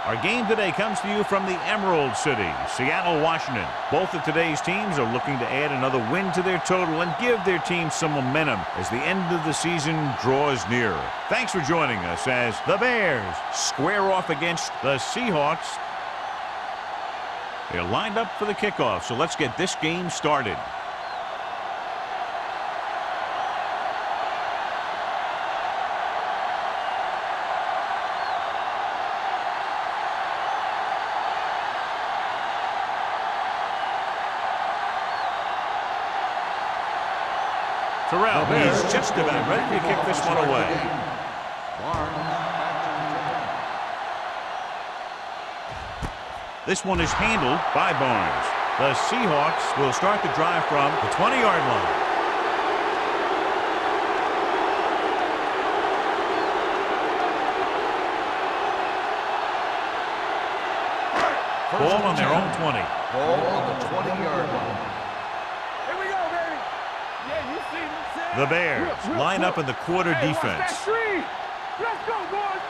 Our game today comes to you from the Emerald City, Seattle, Washington. Both of today's teams are looking to add another win to their total and give their team some momentum as the end of the season draws nearer. Thanks for joining us as the Bears square off against the Seahawks. They're lined up for the kickoff, so let's get this game started. Terrell is just about ready to kick this one away. This one is handled by Barnes. The Seahawks will start the drive from the 20-yard line. Ball on their own 20. Ball on the 20-yard line. The Bears line up in the quarter defense. Let's go, boys.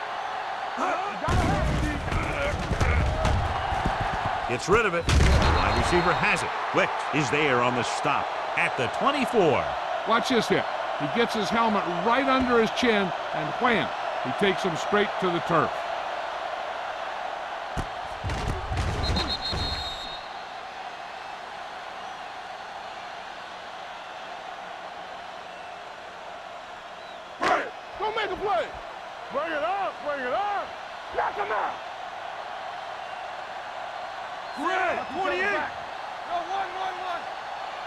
Gets rid of it. The wide receiver has it. Wick is there on the stop at the 24. Watch this here. He gets his helmet right under his chin, and wham, he takes him straight to the turf. Make a play. Bring it up, bring it up. Knock him out. Fred, 28. No, one.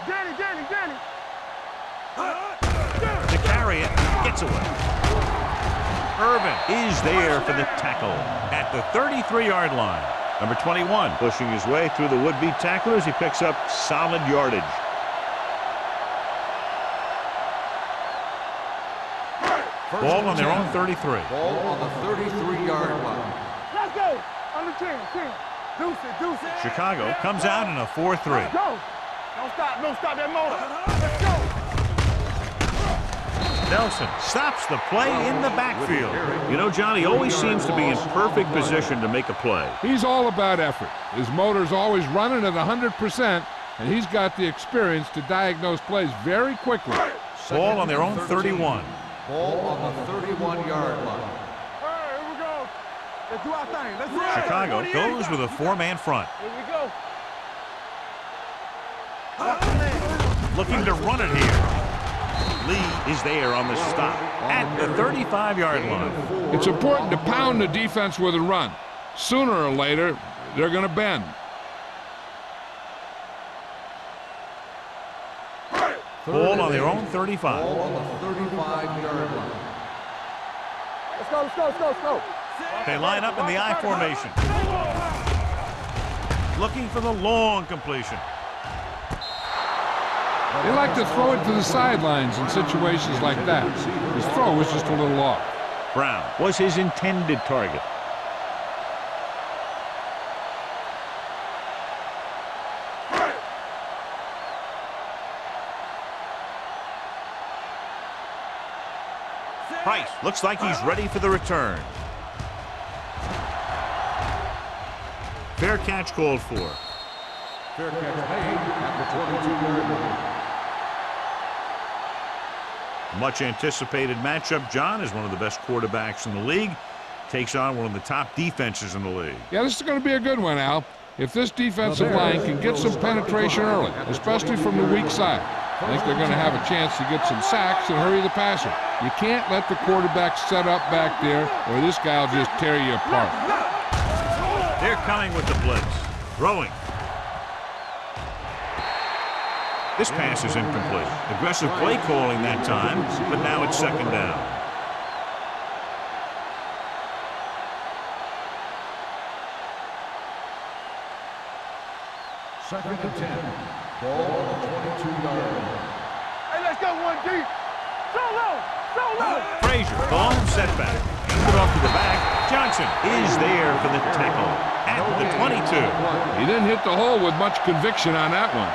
Danny. To carry it, gets away. Irvin is there for the tackle at the 33-yard line. Number 21 pushing his way through the would-be tacklers. He picks up solid yardage. Ball on their own 33. Ball on the 33-yard line. Let's go. On the 10. Deuce it. Chicago comes out in a 4-3. Let's go. Don't stop that motor. Let's go. Nelson stops the play in the backfield. You know, Johnny always seems to be in perfect position to make a play. He's all about effort. His motor's always running at 100%, and he's got the experience to diagnose plays very quickly. Ball on their own 31. Ball on the 31-yard line. All right, here we go. Let's do our thing. Let's run. Chicago goes with a four-man front. Here we go. Looking to run it here. Lee is there on the stop at the 35-yard line. It's important to pound the defense with a run. Sooner or later, they're going to bend. Ball on their own 35. Ball on the 35-yard line. Let's go. They line up in the I formation. Looking for the long completion. They like to throw it to the sidelines in situations like that. His throw was just a little off. Brown was his intended target. Price looks like he's ready for the return. Fair catch called for. Fair catch made at the 22-yard line. Much anticipated matchup. John is one of the best quarterbacks in the league. Takes on one of the top defenses in the league. Yeah, this is going to be a good one, Al. If this defensive line can get some penetration early, especially from the weak side, I think they're going to have a chance to get some sacks and hurry the passer. You can't let the quarterback set up back there, or this guy will just tear you apart. They're coming with the blitz. Throwing. This pass is incomplete. Aggressive play calling that time, but now it's second down. Second and 10. Ball on the 22-yard line. Hey, let's go one deep. Solo! Solo! Frazier, the lone setback. Hands it off to the back. Johnson is there for the tackle at the 22. He didn't hit the hole with much conviction on that one.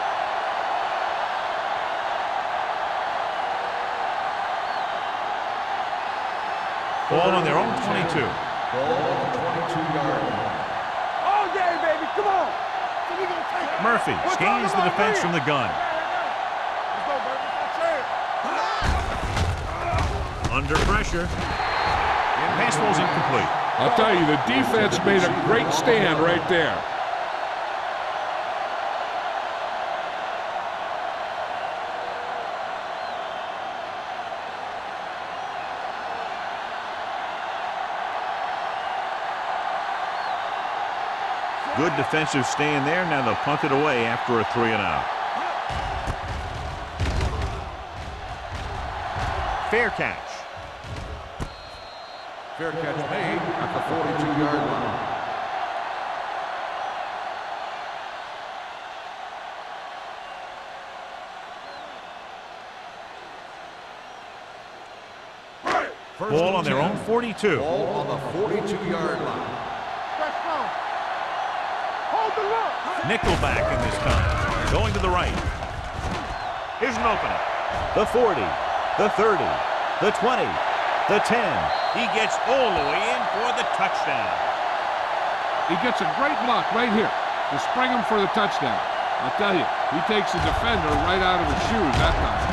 Ball on their own 22. Ball on the 22-yard line. All day, baby. Come on. So we gonna take it. Murphy scans the defense from the gun. Let's go, baby. That's it. Under pressure. And pass ball's incomplete. I'll tell you, the defense made a great stand right there. Good defensive stand there. Now they'll punt it away after a 3-and-out. Fair catch. Fair catch made at the 42-yard line. Ball on their own 42. Ball on the 42-yard line. Let's go. Hold the look. Nickelback in this time. Going to the right. Here's an opening. The 40. The 30. The 20. The 10. He gets all the way in for the touchdown. He gets a great block right here to spring him for the touchdown. I'll tell you, he takes the defender right out of his shoes that time.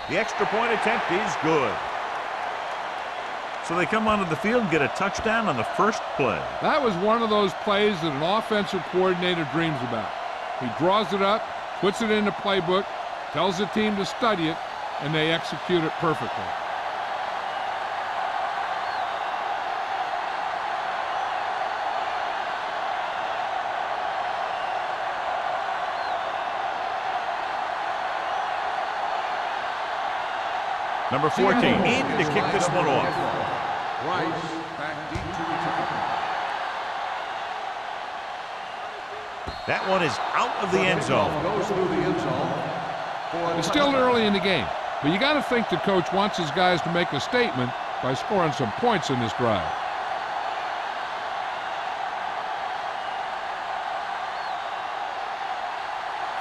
The extra point attempt is good. So they come onto the field and get a touchdown on the first play. That was one of those plays that an offensive coordinator dreams about. He draws it up, puts it in the playbook, tells the team to study it, and they execute it perfectly. Number 14 in to kick this one off. Rice back deep to return. That one is out of the end zone. Goes through the end zone. It's still early in the game, but you got to think the coach wants his guys to make a statement by scoring some points in this drive.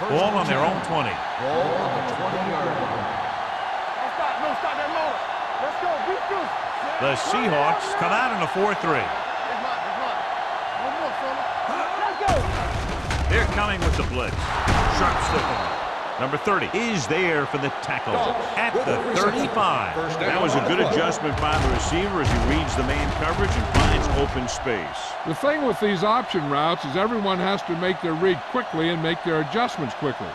Ball on their own 20. Ball on the 20-yard line. No, stop that motor. Let's go. Beat this. The Seahawks come out in a 4-3. It's mine. One more, fella. Let's go. They're coming with the blitz. Sharp stick on. Number 30 is there for the tackle at the 35. That was a good adjustment by the receiver as he reads the man coverage and finds open space. The thing with these option routes is everyone has to make their read quickly and make their adjustments quickly.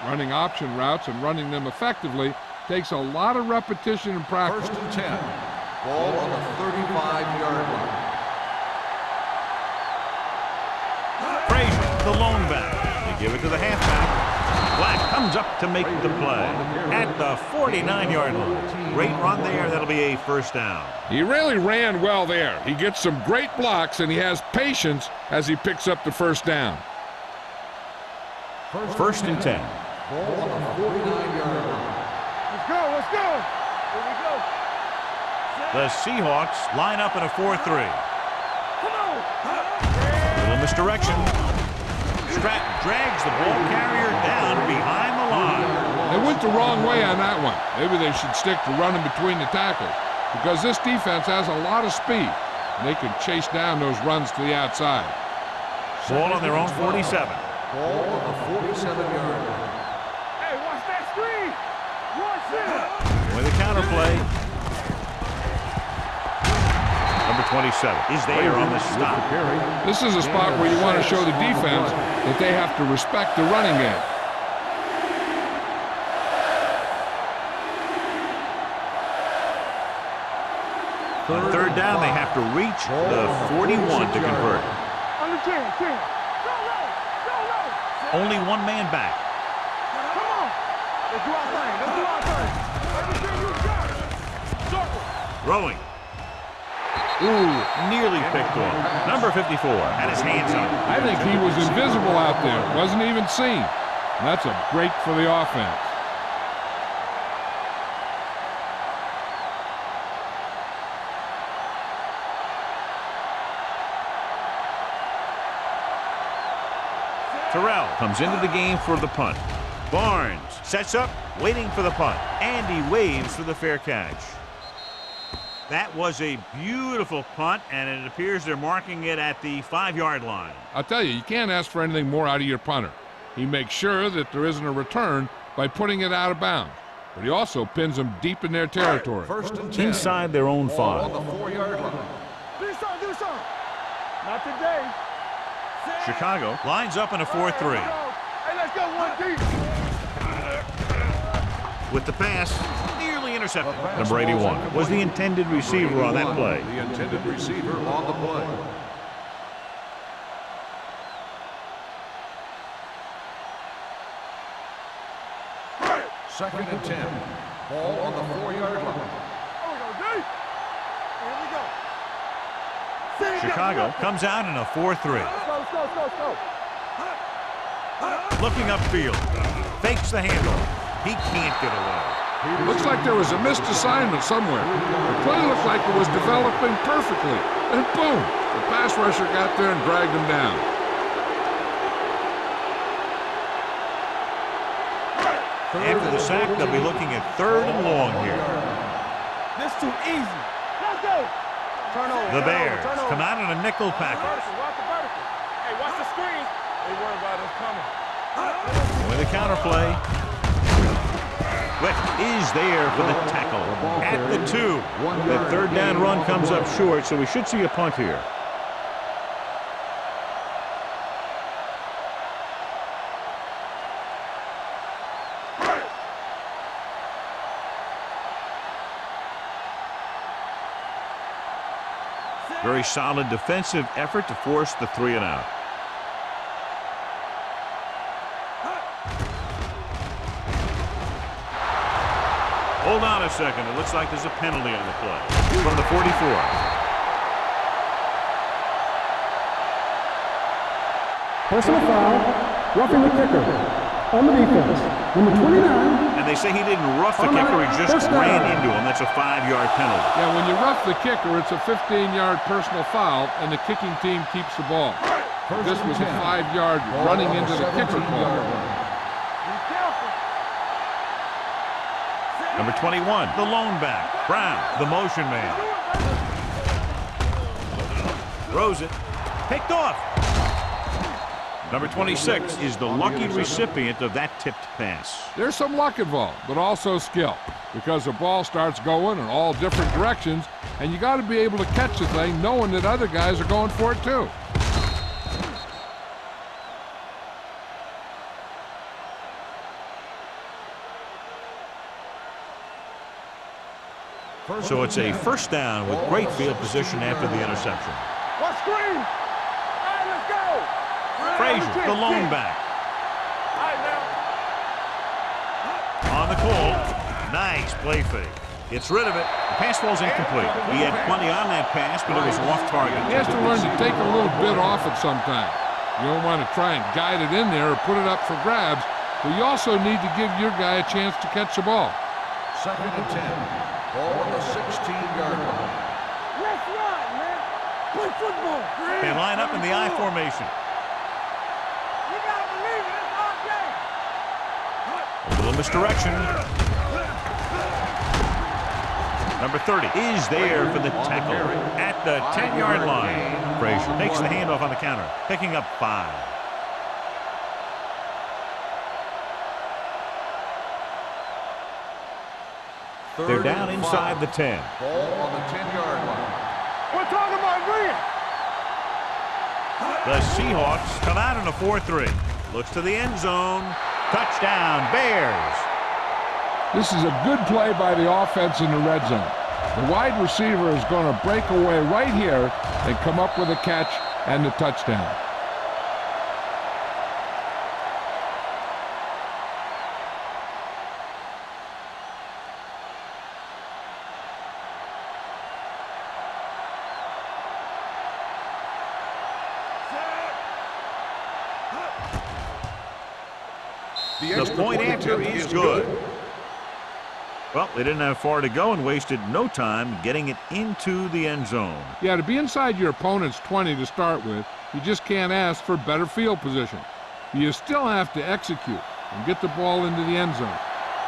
Running option routes and running them effectively takes a lot of repetition and practice. First and 10. Ball on the 35-yard line. Frazier, the lone back. They give it to the halfback. Black comes up to make the play at the 49-yard line. Great run there. That'll be a first down. He really ran well there. He gets some great blocks, and he has patience as he picks up the first down. First and 10. Ball on the 49-yard line. Let's go. Let's go. Here we go. The Seahawks line up in a 4-3. Come on. Little misdirection. Stratton drags the ball carrier down behind the line. They went the wrong way on that one. Maybe they should stick to running between the tackles because this defense has a lot of speed, and they can chase down those runs to the outside. Ball on their own 47. Ball on the 47-yard line. Hey, watch that screen. Watch it. With a counter play. Number 27 is there on the stop. This is a spot where you want to show the defense that they have to respect the running game. On third down, they have to reach the 41 to convert. On the 10. Go low. Go low. Only one man back. Come on. Let's do our thing. Everything you got. Circle. Throwing. Ooh, nearly picked off. Number 54 had his hands on it. I think he was invisible out there. Wasn't even seen. And that's a break for the offense. Terrell comes into the game for the punt. Barnes sets up, waiting for the punt. And he waves for the fair catch. That was a beautiful punt, and it appears they're marking it at the 5-yard line. I'll tell you, you can't ask for anything more out of your punter. He makes sure that there isn't a return by putting it out of bounds. But he also pins them deep in their territory. First and 10. Inside their own 5. On the 4-yard line. Do something. Not today. Chicago lines up in a 4-3. Hey, let's go one deep. With the pass, nearly intercepted. Number 81 was the intended receiver on that play. The intended receiver on the play. Second and 10. Ball on the 4-yard line. Here we go. Chicago comes out in a 4-3. Let's go. Looking upfield. Fakes the handoff. He can't get away. Looks like there was a missed assignment somewhere. The play looked like it was developing perfectly. And boom, the pass rusher got there and dragged him down. After the sack, they'll be looking at 3rd and long here. This too easy. Let's go. The Bears come out in a nickel package. Watch the vertical. Hey, watch the screen. They worry about us coming. With a counterplay. Swift is there for the tackle at the 2. The 3rd down run comes up short, so we should see a punt here. Very solid defensive effort to force the 3 and out. Hold on a second. It looks like there's a penalty on the play. From the 44. Personal foul, roughing the kicker on the defense. Number 29. And they say he didn't rough the kicker. He just ran into him. That's a 5-yard penalty. Yeah, when you rough the kicker, it's a 15-yard personal foul, and the kicking team keeps the ball. This was a 5-yard running into the kicker ball. Number 21, the lone back. Brown, the motion man. Throws it. Picked off. Number 26 is the lucky recipient of that tipped pass. There's some luck involved, but also skill, because the ball starts going in all different directions, and you got to be able to catch the thing knowing that other guys are going for it too. So it's a first down with great field position after the interception. What screen? All right, let's go. Frazier, the lone back. All right, now. On the call. Nice play fake. Gets rid of it. The pass falls incomplete. He had plenty on that pass, but it was off target. He has to learn to take a little bit off it sometime. You don't want to try and guide it in there or put it up for grabs, but you also need to give your guy a chance to catch the ball. Second and 10. Ball on the 16-yard line. Let's run, man. Play football. They line up in the I formation. You gotta believe it. It's our game. A little misdirection. Number 30 is there for the tackle at the 10-yard line. Frazier takes the handoff on the counter, picking up 5. They're down inside the 10. Ball on the 10-yard line. We're talking about win. The Seahawks come out in a 4-3. Looks to the end zone. Touchdown, Bears. This is a good play by the offense in the red zone. The wide receiver is going to break away right here and come up with a catch and the touchdown. The point after is good. Well, they didn't have far to go and wasted no time getting it into the end zone. Yeah, to be inside your opponent's 20 to start with, you just can't ask for better field position. You still have to execute and get the ball into the end zone.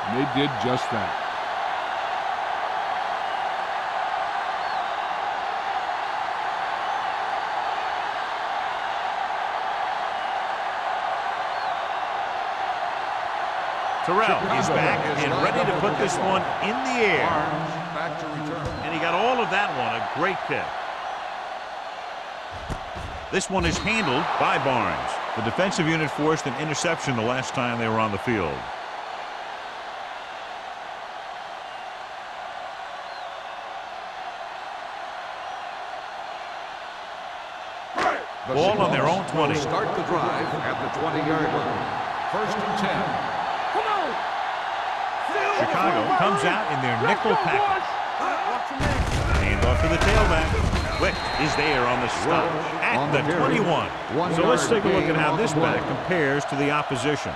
And they did just that. Terrell is back and ready to put this one in the air. Back to return. And he got all of that one. A great kick. This one is handled by Barnes. The defensive unit forced an interception the last time they were on the field. Ball on their own 20. Start the drive at the 20-yard line. 1st and 10. Come on. Chicago comes out in their nickel package. Hand off to the tailback. Quick is there on the stop at the 21. So let's take a look at how this back compares to the opposition.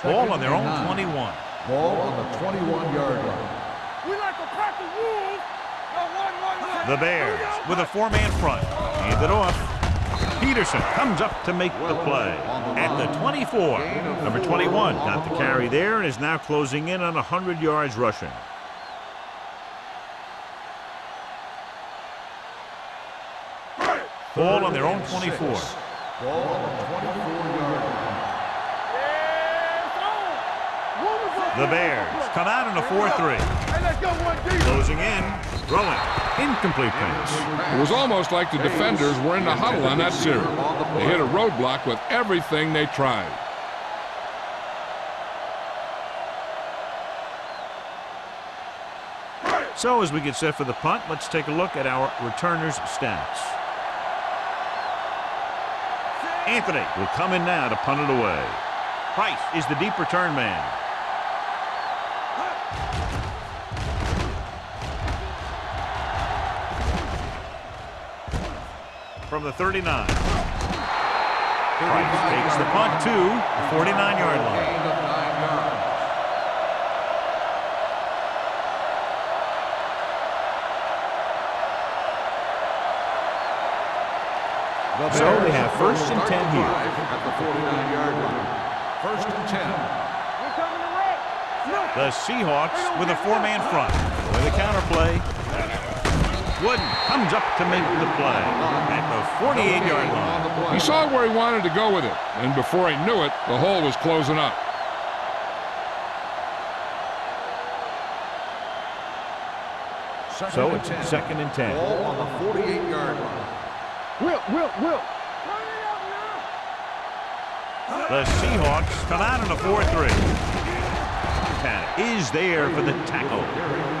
Ball on their own 21. Ball on the 21-yard line. We like to pack the wolves. The Bears with a 4-man front. Hand it off. Peterson comes up to make the play at the 24. Number 21 got the carry there and is now closing in on 100 yards rushing. Ball on their own 24. Ball on the 24-yard line. The Bears come out in a 4-3. Hey, let's go one deep. Closing in, throwing, incomplete pass. It was almost like the defenders were in the huddle on that series. They hit a roadblock with everything they tried. So as we get set for the punt, let's take a look at our returners' stats. Anthony will come in now to punt it away. Price is the deep return man. From the 39. Price takes the punt to the 49-yard line. Gain of 9 yards. So they have 1st and 10 here. At the 49-yard line. 1st and 10. We're coming to wreck. The Seahawks with a 4-man front. With a counterplay. Wooden comes up to make the play at the 48-yard line. He saw where he wanted to go with it, and before he knew it, the hole was closing up. So it's 2nd and 10. Ball on the 48-yard line. Will. The Seahawks come out in a 4-3. Is there for the tackle.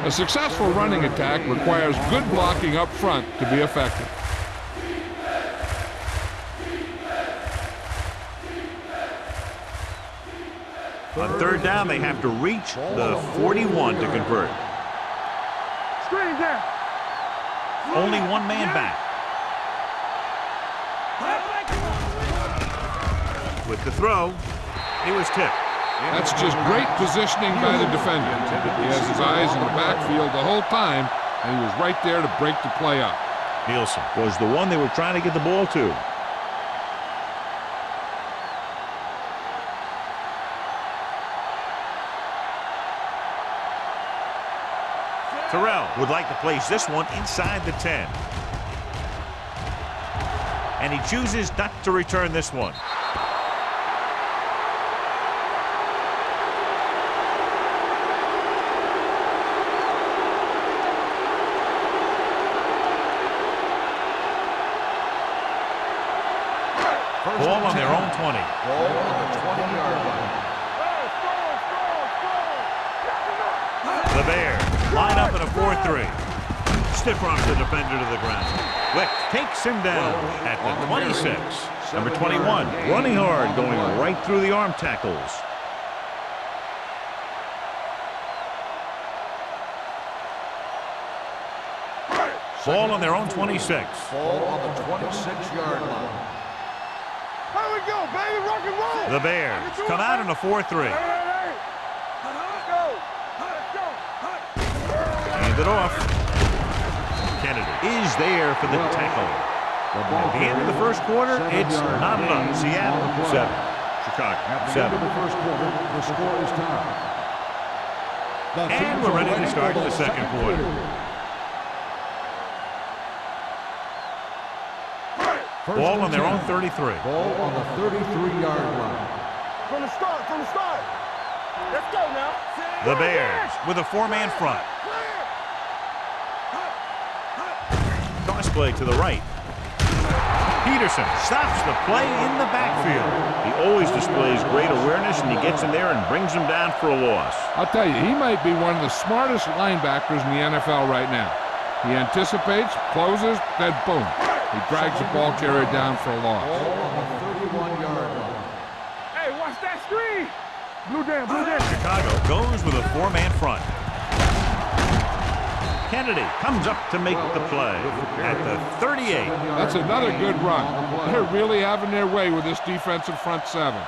A successful running attack requires good blocking up front to be effective. On 3rd down, they have to reach the 41 to convert. Screen down. Only one man back. With the throw, he was tipped. That's just great positioning by the defender. He has his eyes in the backfield the whole time, and he was right there to break the play up. Nielsen was the one they were trying to get the ball to. Terrell would like to place this one inside the 10. And he chooses not to return this one. Ball on their own 20. Ball on the 20-yard line. The Bears line up in a 4-3. Stiff arms the defender to the ground. Wick takes him down at the 26. Number 21, running hard, going right through the arm tackles. Ball on their own 26. Ball on the 26-yard line. Here we go, baby, rock and roll. The Bears come out in a 4-3. Let's go. Hand it off. Kennedy is there for the tackle. At the end of the first quarter, it's not enough. Seattle 7. Chicago At the 7. end of the first quarter, the score is tied. And we're ready to start the second quarter. Ball on their own 33. Ball on the 33-yard line. From the start. Let's go now. The Bears with a 4-man front. Toss play to the right. Peterson stops the play in the backfield. He always displays great awareness, and he gets in there and brings him down for a loss. I'll tell you, he might be one of the smartest linebackers in the NFL right now. He anticipates, closes, then boom. He drags the ball carrier down for a loss. Ball on the 31-yard line. Hey, watch that screen. Blue down. Chicago goes with a 4-man front. Kennedy comes up to make the play at the 38. That's another good run. They're really having their way with this defensive front 7.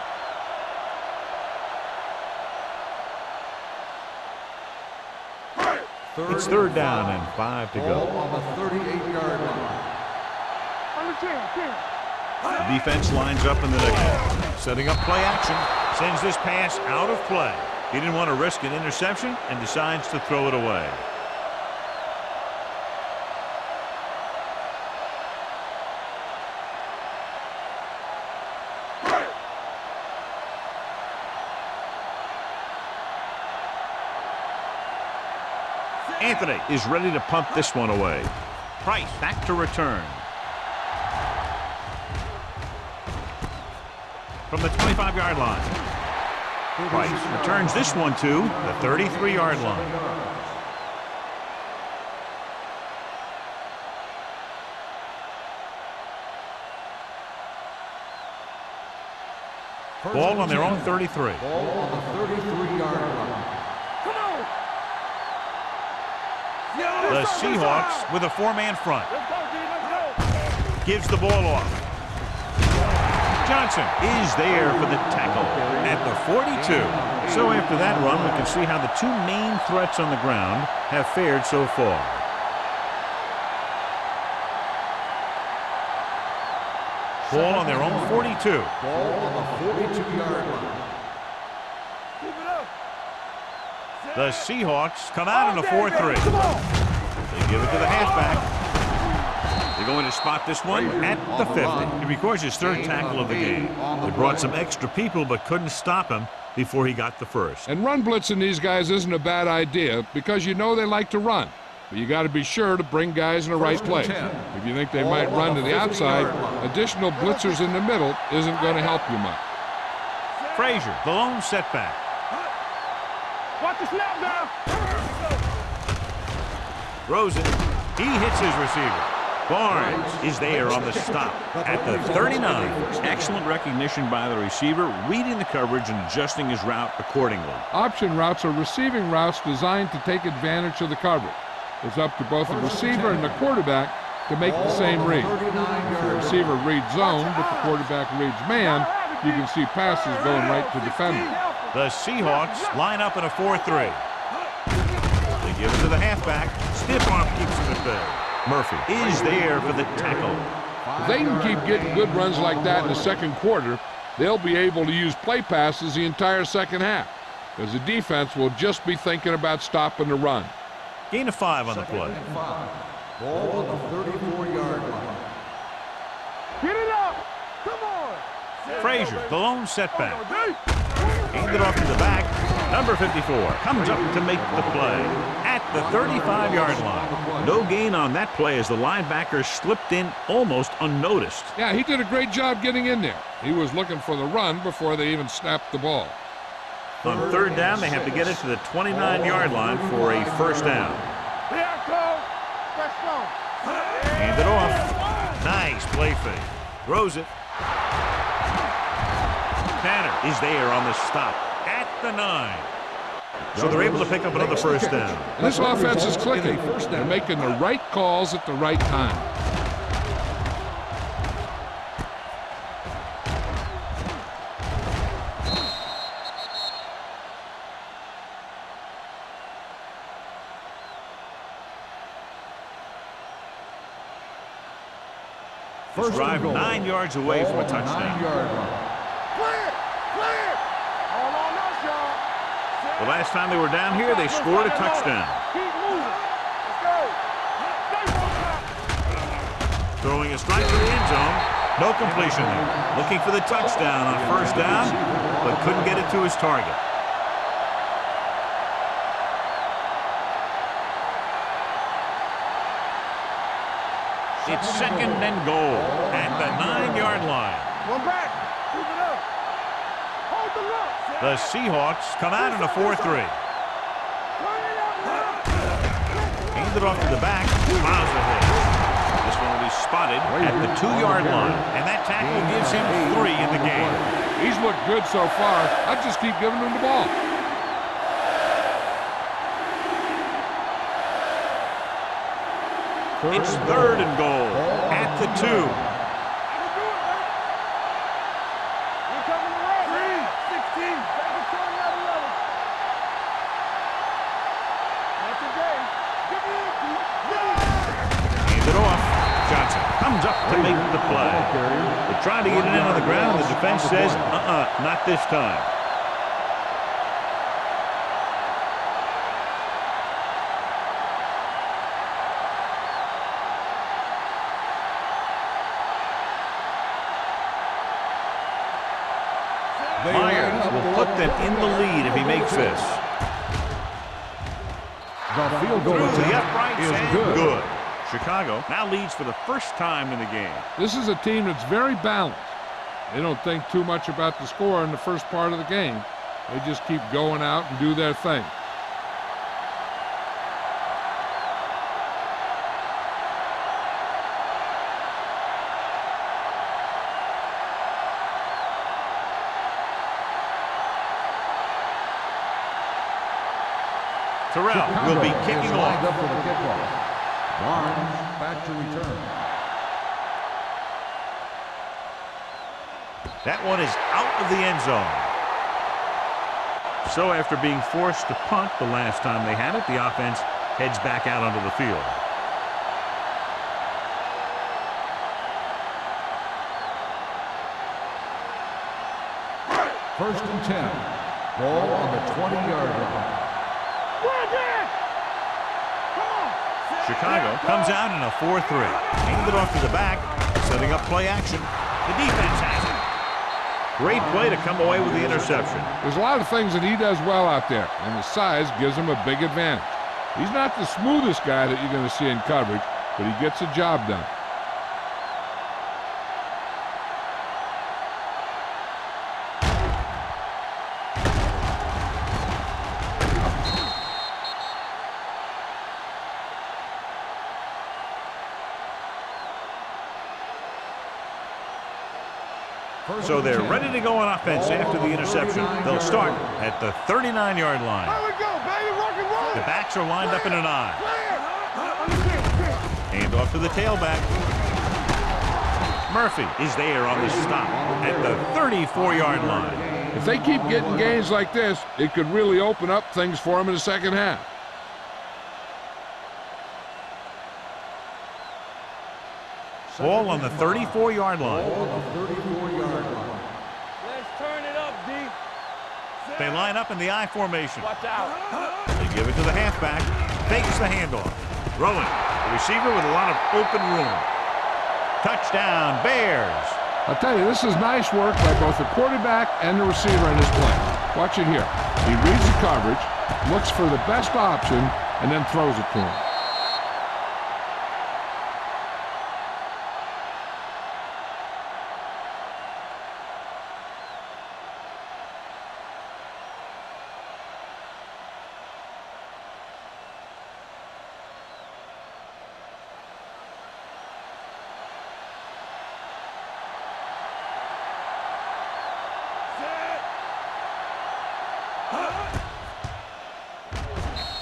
It's 3rd down and 5 to Ball go. on the 38-yard line. On the 10. The defense lines up in the next. Setting up play action. Sends this pass out of play. He didn't want to risk an interception and decides to throw it away. Anthony is ready to punt this one away. Price back to return. From the 25-yard line. Price returns this one to the 33-yard line. Ball on their own 33. Ball on the 33-yard line. Come on. The Seahawks with a 4-man front. Let's go, D. Let's go. Gives the ball off. Johnson is there for the tackle at the 42. So after that run, we can see how the two main threats on the ground have fared so far. Ball on their own 42. Ball on the 42-yard line. Keep it up. The Seahawks come out in a 4-3. Come on. They give it to the halfback. They're going to spot this one at the 50. It records his 3rd tackle of the game. They brought some extra people but couldn't stop him before he got the first. And run blitzing these guys isn't a bad idea because you know they like to run. But you got to be sure to bring guys in the right place. If you think they might run to the outside, additional blitzers in the middle isn't going to help you much. Frazier, the lone setback. Watch the snap now. Rosen, he hits his receiver. Barnes is there on the stop at the 39. Excellent recognition by the receiver, reading the coverage and adjusting his route accordingly. Option routes are receiving routes designed to take advantage of the coverage. It's up to both the receiver and the quarterback to make the same read. If the receiver reads zone, but the quarterback reads man, you can see passes going right to defenders. The Seahawks line up in a 4-3. They give it to the halfback. Stiff arm keeps him at bay. Murphy is there for the tackle. If they can keep getting good runs like that in the second quarter, they'll be able to use play passes the entire second half, because the defense will just be thinking about stopping the run. Gain of 5 on the play. Ball on the 34-yard line. Get it up. Come on. Frazier, the lone setback. Handed off to the back. Number 54 comes up to make the play at the 35-yard line. No gain on that play as the linebacker slipped in almost unnoticed. Yeah, he did a great job getting in there. He was looking for the run before they even snapped the ball. On third down, they have to get it to the 29-yard line for a first down. Hand it off. Nice play fake. Throws it. Tanner is there on the stop at the 9. So they're able to pick up another first down. This offense is clicking. They're making the right calls at the right time. First drive 9 yards away from a touchdown. 9-yard line. The last time they were down here, they scored a touchdown. Throwing a strike to the end zone. No completion there. Looking for the touchdown on first down, but couldn't get it to his target. It's second and goal at the 9-yard line. One back. Keep it up. Hold the look. The Seahawks come out in a 4-3. Handed off to the back. Miles ahead. This one will be spotted at the 2-yard line. And that tackle gives him 3 in the game. He's looked good so far. I just keep giving him the ball. It's third and goal at the 2. Hand it off. Johnson comes up to make the play. They try to get it in on the ground, and the defense says, not this time. Myers will put them in the lead if he makes this. The field goal Through the attempt uprights is and good. Chicago now leads for the first time in the game. This is a team that's very balanced. They don't think too much about the score in the first part of the game. They just keep going out and do their thing. Terrell will be kicking is lined off. up for the kickoff. Barnes back to return. That one is out of the end zone. So after being forced to punt the last time they had it, the offense heads back out onto the field. First and 10. Ball on the 20-yard line. Chicago comes out in a 4-3. Handed off to the back, setting up play action. The defense has it. Great play to come away with the interception. There's a lot of things that he does well out there, and his size gives him a big advantage. He's not the smoothest guy that you're going to see in coverage, but he gets the job done. So they're ready to go on offense after the interception. They'll start at the 39-yard line. The backs are lined up in an I. Hand off to the tailback. Murphy is there on the stop at the 34-yard line. If they keep getting gains like this, it could really open up things for them in the second half. Ball on the 34-yard line. Let's turn it up, D. They line up in the I formation. Watch out. They give it to the halfback. Fakes the handoff. Throwing. The receiver with a lot of open room. Touchdown, Bears. I'll tell you, this is nice work by both the quarterback and the receiver in this play. Watch it here. He reads the coverage, looks for the best option, and then throws it to him.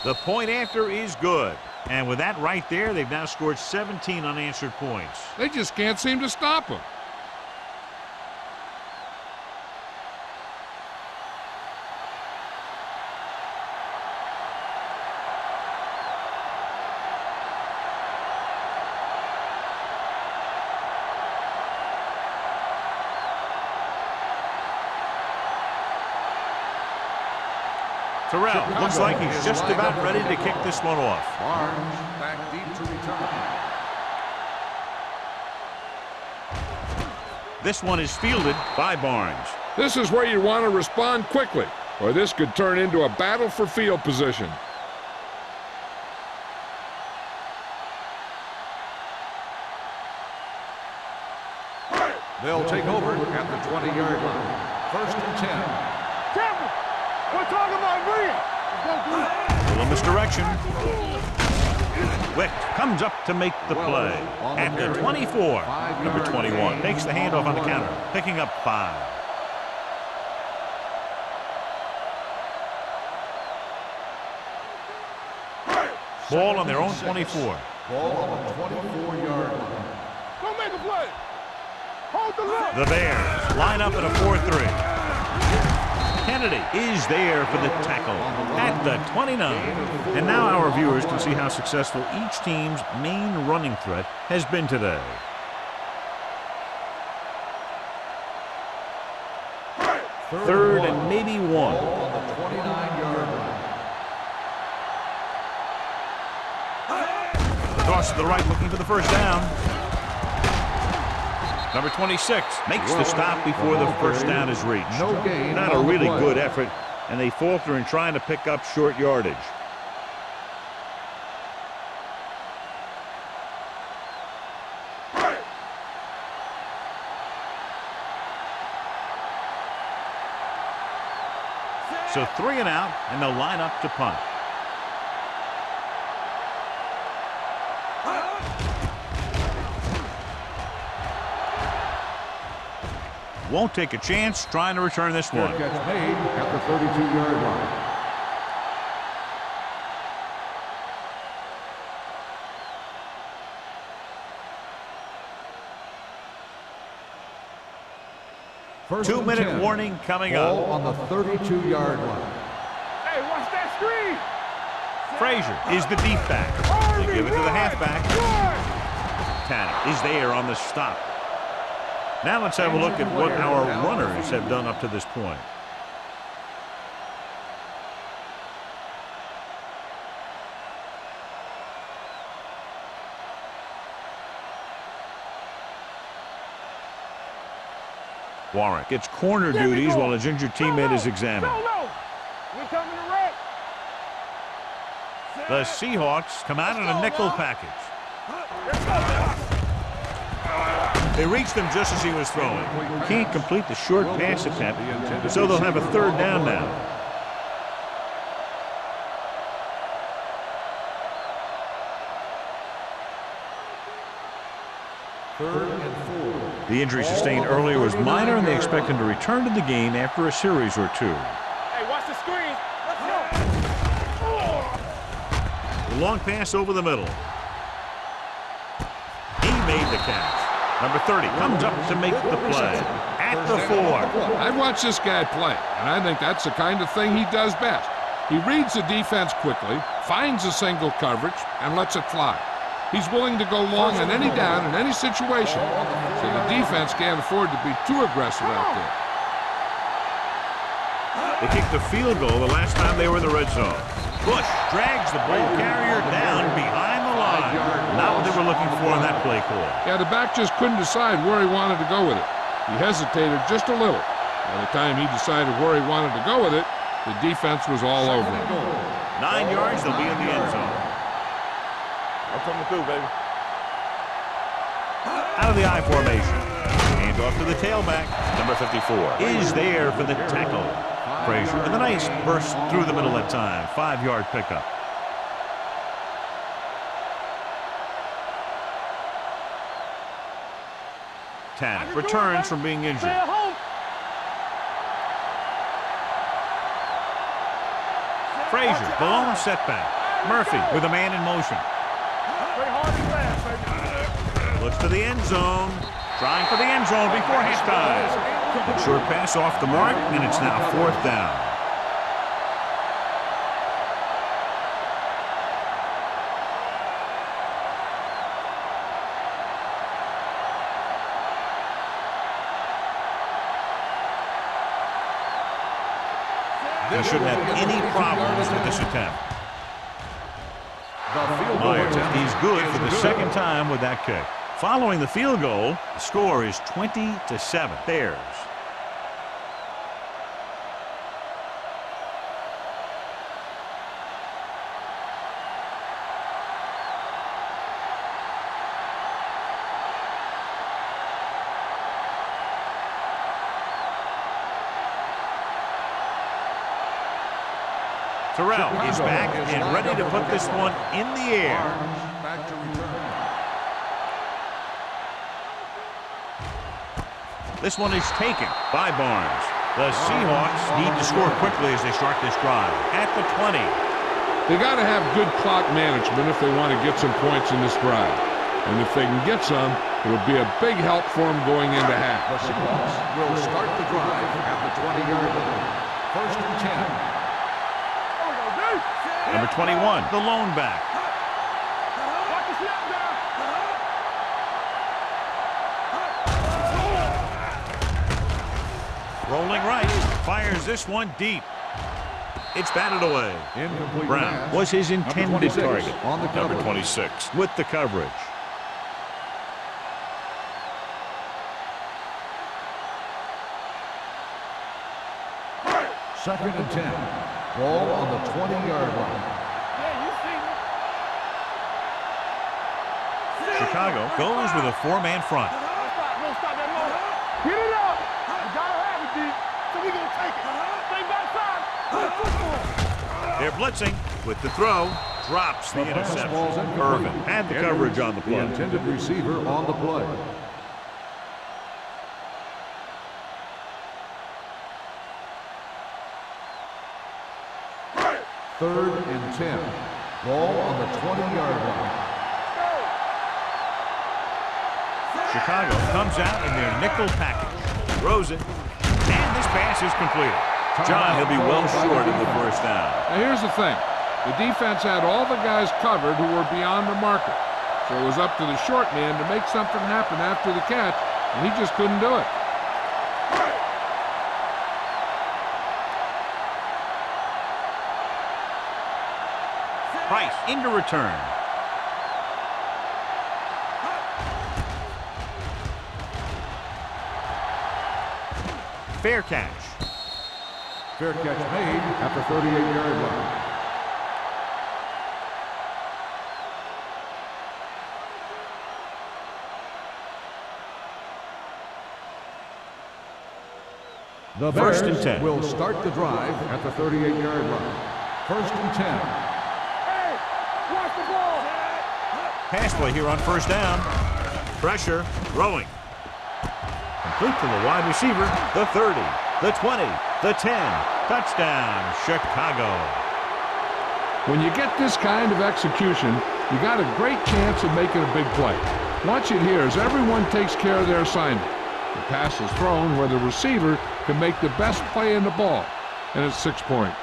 The point after is good. And with that right there, they've now scored 17 unanswered points. They just can't seem to stop him. Terrell looks like he's just about ready to kick this one off. Barnes back deep to return. This one is fielded by Barnes. This is where you want to respond quickly, or this could turn into a battle for field position. They'll take over at the 20-yard line. 1st and 10. Careful! We're talking about green! A little misdirection. Wick comes up to make the play. At the 24, number 21 takes the handoff on the counter, picking up 5. Ball on their own 24. Ball on the 24-yard line. Don't make a play! Hold the look! The Bears line up at a 4-3. Kennedy is there for the tackle at the 29. And now our viewers can see how successful each team's main running threat has been today. Third and maybe 1. Ball on the 29-yard line. The toss to the right looking for the first down. Number 26 makes the stop before the first down is reached. No gain. Not a really good effort, and they falter in trying to pick up short yardage. So 3 and out, and they'll line up to punt. Won't take a chance trying to return this one. Fair catch made at the 32-yard line. First and 2-minute 10. warning coming Ball up. on the 32-yard line. Hey, watch that screen! Frazier is the deep back. They give it to the halfback. Tanner is there on the stop. Now let's have a look at what our runners have done up to this point. Warwick gets corner duties while his injured teammate is examined. We're coming to wreck. The Seahawks come out in a nickel package. They reached him just as he was throwing. Can't complete the short pass attempt, so they'll have a 3rd down now. Third and 4. The injury sustained earlier was minor, and they expect him to return to the game after a series or 2. Hey, watch the screen. Let's go. The long pass over the middle. He made the catch. Number 30 comes up to make the play at the 4. I've watched this guy play, and I think that's the kind of thing he does best. He reads the defense quickly, finds a single coverage, and lets it fly. He's willing to go long on any down in any situation, so the defense can't afford to be too aggressive out there. They kicked the field goal the last time they were in the red zone. Bush drags the ball carrier down behind the line. Not what they were looking for in that play call. Yeah, the back just couldn't decide where he wanted to go with it. He hesitated just a little. By the time he decided where he wanted to go with it, the defense was all over him. 9 yards, they'll be in the end zone. I'm coming through, baby. Out of the I formation. Hand off to the tailback. Number 54 is there for the tackle. Frazier with a nice burst through the middle that time. 5-yard pickup. Tanner returns from being injured. Frazier, the lone setback. Murphy with a man in motion. Looks to the end zone. Trying for the end zone before halftime. Short pass off the mark, and it's now 4th down. They shouldn't have any problems with this attempt. Myers, he's good for the second time with that kick. Following the field goal, the score is 20-7. Bears. Terrell is back and ready to put this one in the air. Back to return. This one is taken by Barnes. The Seahawks need to score quickly as they start this drive. At the 20. They got to have good clock management if they want to get some points in this drive. And if they can get some, it'll be a big help for them going into half. The Seahawks will start the drive at the 20-yard line. 1st and 10. Number 21, the lone back. Rolling right, fires this one deep. It's batted away. Incomplete Brown pass. was his intended Number 26 target. on the Number coverage. 26 with the coverage. Second and 10. Ball on the 20-yard line. Chicago goes with a 4-man front. Get it up. You gotta have it, D. So we gonna take it. Stay backside. They're blitzing with the throw. Drops the interception. Ball's incomplete. Irvin had the coverage on the The play. intended receiver on the play. Third and 10. Ball on the 20-yard line. Chicago comes out in their nickel package. Throws it. And this pass is completed. John, he'll be well short of the first down. Now here's the thing. The defense had all the guys covered who were beyond the marker. So it was up to the short man to make something happen after the catch, and he just couldn't do it. Price into return. Fair catch. Fair catch made at the 38-yard line. The First and Bears 10. will start the drive at the 38-yard line. 1st and 10. Hey, watch the ball. Pass play here on first down. Pressure. Throwing. Complete to the wide receiver. The 30. The 20. The 10. Touchdown, Chicago. When you get this kind of execution, you got a great chance of making a big play. Watch it here as everyone takes care of their assignment. The pass is thrown where the receiver can make the best play in the ball, and it's 6 points.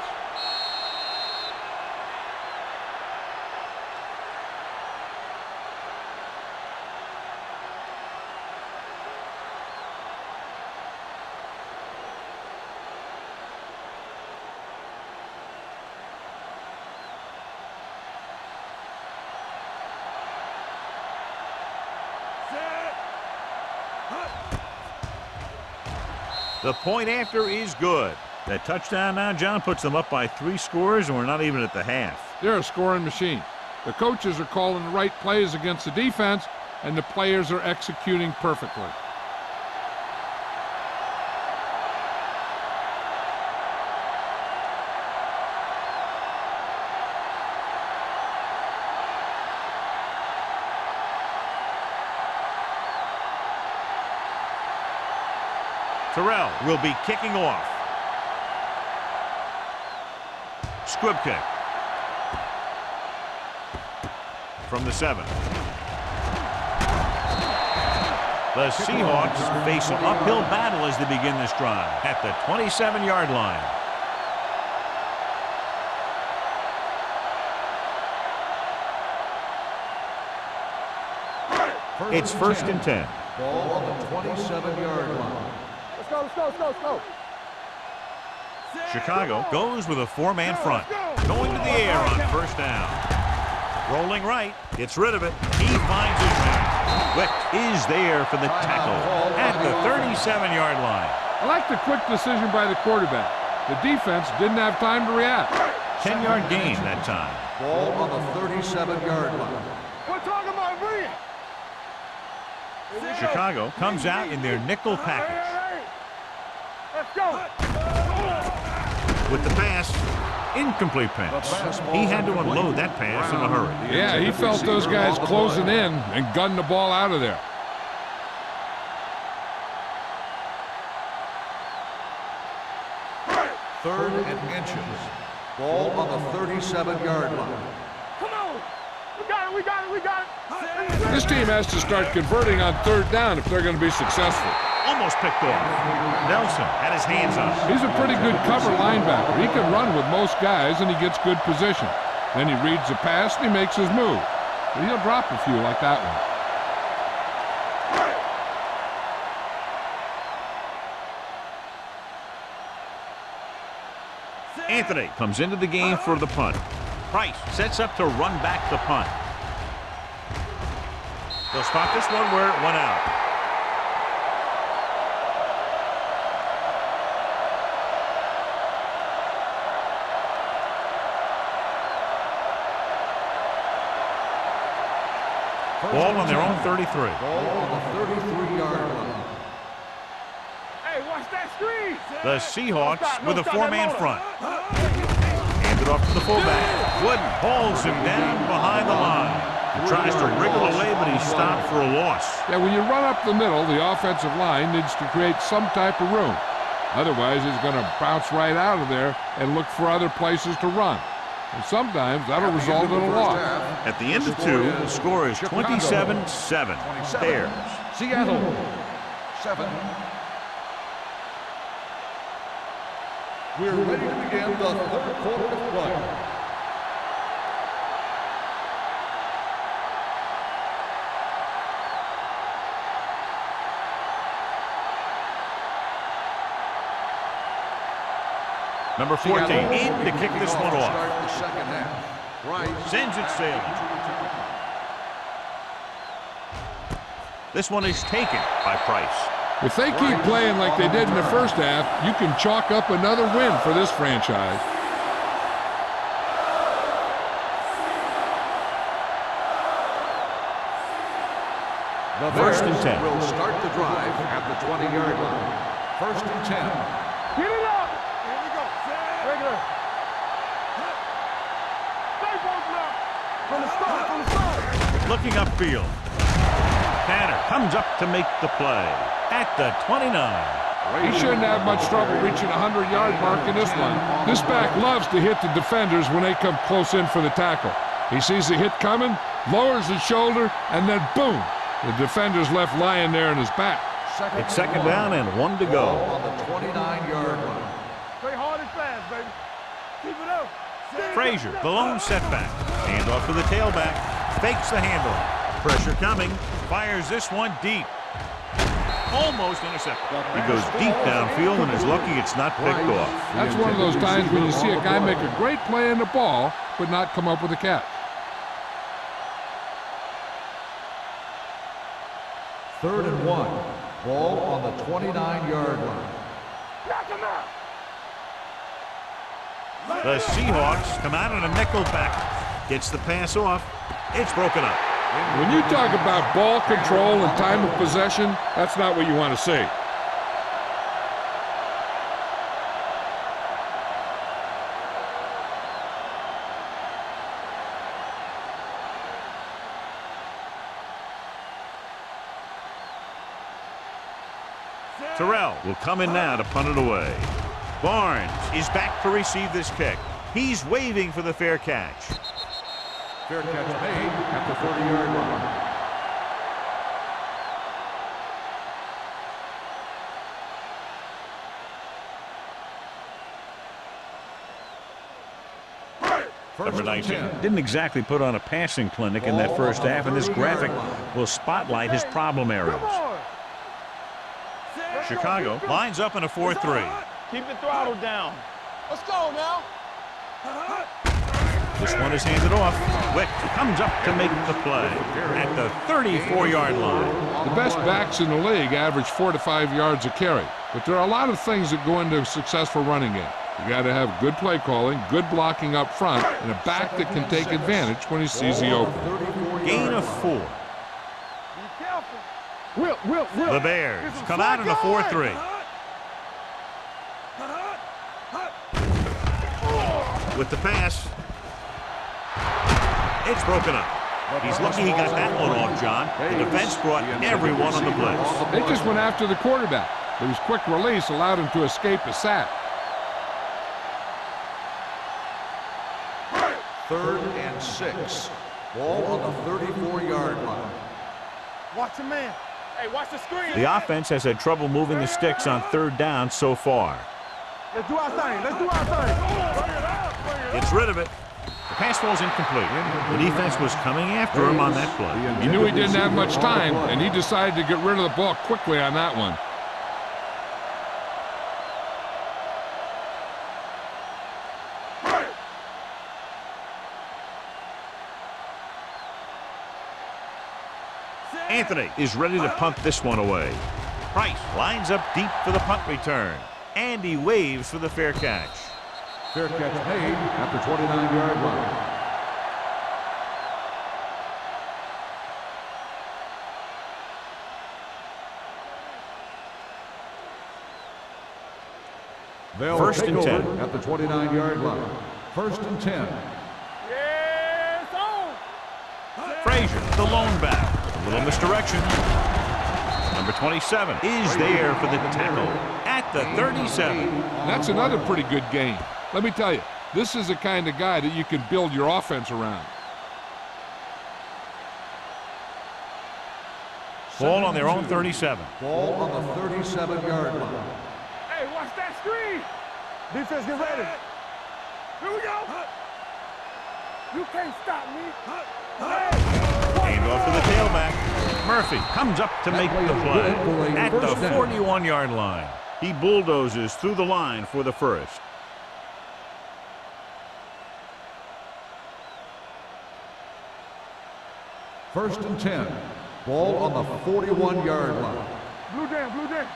The point after is good. That touchdown now, John, puts them up by 3 scores, and we're not even at the half. They're a scoring machine. The coaches are calling the right plays against the defense, and the players are executing perfectly. Terrell will be kicking off. Squib kick. From the 7. The Seahawks face an uphill battle as they begin this drive at the 27-yard line. It's 1st and 10. Ball on the 27-yard line. Let's go, let's go, let's go, let's go. Chicago goes with a 4-man front. Going to the air on 1st down. Rolling right, gets rid of it. He finds his man. Wick is there for the tackle at the 37-yard line. I like the quick decision by the quarterback. The defense didn't have time to react. 10-yard gain that time. Ball on the 37-yard line. We're talking about brilliant. Chicago comes out in their nickel package. Hey, let's go. With the pass, incomplete pass. He had to unload that pass in a hurry. Yeah, he felt those guys closing in and gunned the ball out of there. Third and inches. Ball on the 37-yard line. Come on. We got it, we got it, we got it. This team has to start converting on 3rd down if they're going to be successful. Almost picked off. Nelson had his hands on it. He's a pretty good cover linebacker. He can run with most guys, and he gets good position. Then he reads the pass, and he makes his move. But he'll drop a few like that one. Anthony comes into the game for the punt. Price sets up to run back the punt. They'll spot this one where it went out. Ball on their own 33. Ball on the 33-yard line. Hey, watch that screen. The Seahawks with a 4-man front. Handed off to the fullback. Wooden hauls him down behind the line. He tries to wriggle away, but he's stopped for a loss. Yeah, when you run up the middle, the offensive line needs to create some type of room. Otherwise, he's going to bounce right out of there and look for other places to run. And sometimes that'll result in a loss. At the end of 2, the score is 27-7. Bears. Seattle 7. We're ready to begin the 3rd quarter of play. Number 14 in to kick this one off. Start the second half. Right. Sends it sailing. This one is taken by Price. If they keep playing like they did in the first half, you can chalk up another win for this franchise. The 1st and 10. will start the drive at the 20-yard line. 1st and 10. Get it up. Here we go. Regular. Stay posted up. From the start, from the start. Looking upfield. Tanner comes up to make the play at the 29. He shouldn't have much trouble reaching the 100-yard mark in this one. This back loves to hit the defenders when they come close in for the tackle. He sees the hit coming, lowers his shoulder, and then boom, the defender's left lying there in his back. It's 2nd down and 1 to go. On the 29-yard line. Play hard and fast, baby. Keep it up. Frazier, the lone setback. Hand off to the tailback. Fakes the handle. Pressure coming. Fires this one deep. Almost intercepted. He goes deep downfield and is lucky it's not picked off. That's one of those times when you see a guy make a great play in the ball, but not come up with a catch. 3rd and 1. Ball on the 29-yard line. Knock him out. The Seahawks come out in a nickel back. Gets the pass off. It's broken up. When you talk about ball control and time of possession, that's not what you want to see. Terrell will come in now to punt it away. Barnes is back to receive this kick. He's waving for the fair catch. Fair catch made at the 30-yard line. Number 19 didn't exactly put on a passing clinic in that first half, and this graphic will spotlight his problem areas. Chicago lines up in a 4-3. Keep the throttle down. Let's go now. This one is handed off. Wick comes up to make the play at the 34-yard line. The best backs in the league average 4 to 5 yards a carry, but there are a lot of things that go into a successful running game. You got to have good play calling, good blocking up front, and a back that can take advantage when he sees the open. Gain of 4. Be careful. The Bears come out in a 4-3. With the pass. It's broken up. He's lucky he got that one off, John. The defense brought everyone on the blitz. They just went after the quarterback, but his quick release allowed him to escape a sack. 3rd and 6. Ball on the 34-yard line. Watch the man. Hey, watch the screen. The offense has had trouble moving the sticks on 3rd down so far. Let's do our thing. Let's do our thing. Gets rid of it. The pass falls incomplete. The defense was coming after him on that play. He knew he didn't have much time, and he decided to get rid of the ball quickly on that one. Anthony is ready to punt this one away. Price lines up deep for the punt return. And he waves for the fair catch. Fair catch made at the 29-yard line. First and 10 at the 29-yard line. 1st and 10. Yes, on. Frazier, the lone back. A little misdirection. Number 27 is there for the tackle at the 37. That's another pretty good game. Let me tell you, this is the kind of guy that you can build your offense around. Ball on their own 37. Ball on the 37-yard line. Hey, watch that screen. Defense, get ready. Here we go. You can't stop me. Hand off to the tailback. Murphy comes up to make the play at the 41-yard line. He bulldozes through the line for the first. First and 10. Ball on the 41-yard line. Blue down, blue down.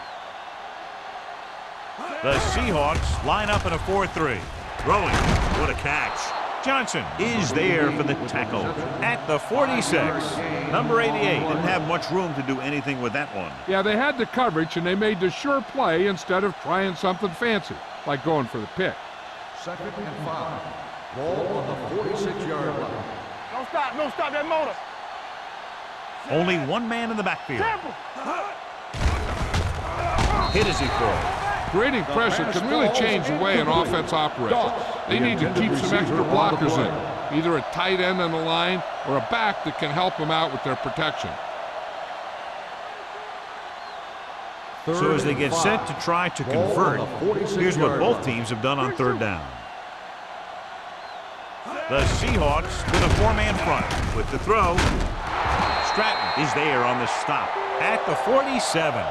The Seahawks line up in a 4-3. Throwing. What a catch. Johnson is there for the tackle at the 46. Number 88 didn't have much room to do anything with that one. Yeah, they had the coverage, and they made the sure play instead of trying something fancy, like going for the pick. 2nd and 5. Ball on the 46-yard line. Don't stop that motor. Only one man in the backfield. Temple. Hit as he throws. Creating pressure can really change the way an offense operates. They need to keep some extra blockers in, either a tight end on the line or a back that can help them out with their protection. So as they get set to try to convert, here's what both teams have done on 3rd down. The Seahawks with a 4-man front with the throw. Stratton is there on the stop at the 47.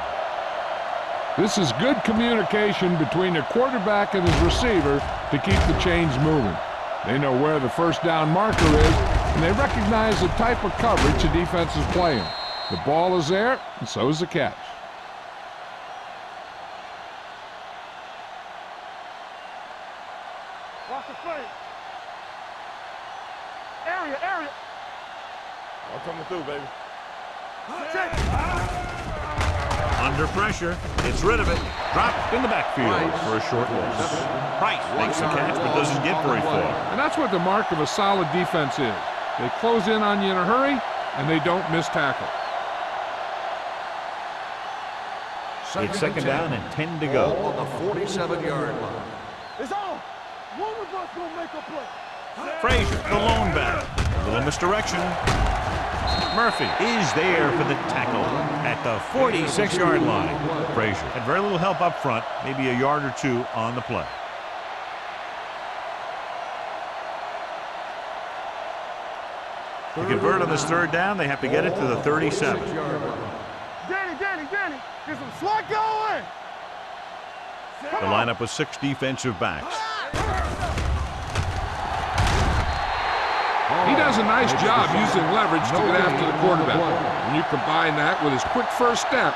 This is good communication between the quarterback and his receiver to keep the chains moving. They know where the first down marker is, and they recognize the type of coverage the defense is playing. The ball is there, and so is the catch. Watch the through, baby. Under pressure, gets rid of it. Dropped in the backfield for a short loss. Price makes the catch but doesn't get very far. And that's what the mark of a solid defense is. They close in on you in a hurry, and they don't miss tackle. It's second down and 10 to go. On the 47-yard line. It's on. One of us will make a play. Frazier, the lone back. A little misdirection. Murphy is there for the tackle at the 46-yard line. Frazier had very little help up front, maybe a yard or two on the play. To convert on this third down, they have to get it to the 37. Danny, get some slack going. The lineup with 6 defensive backs. He does a nice job using leverage to get after the quarterback. When you combine that with his quick first step,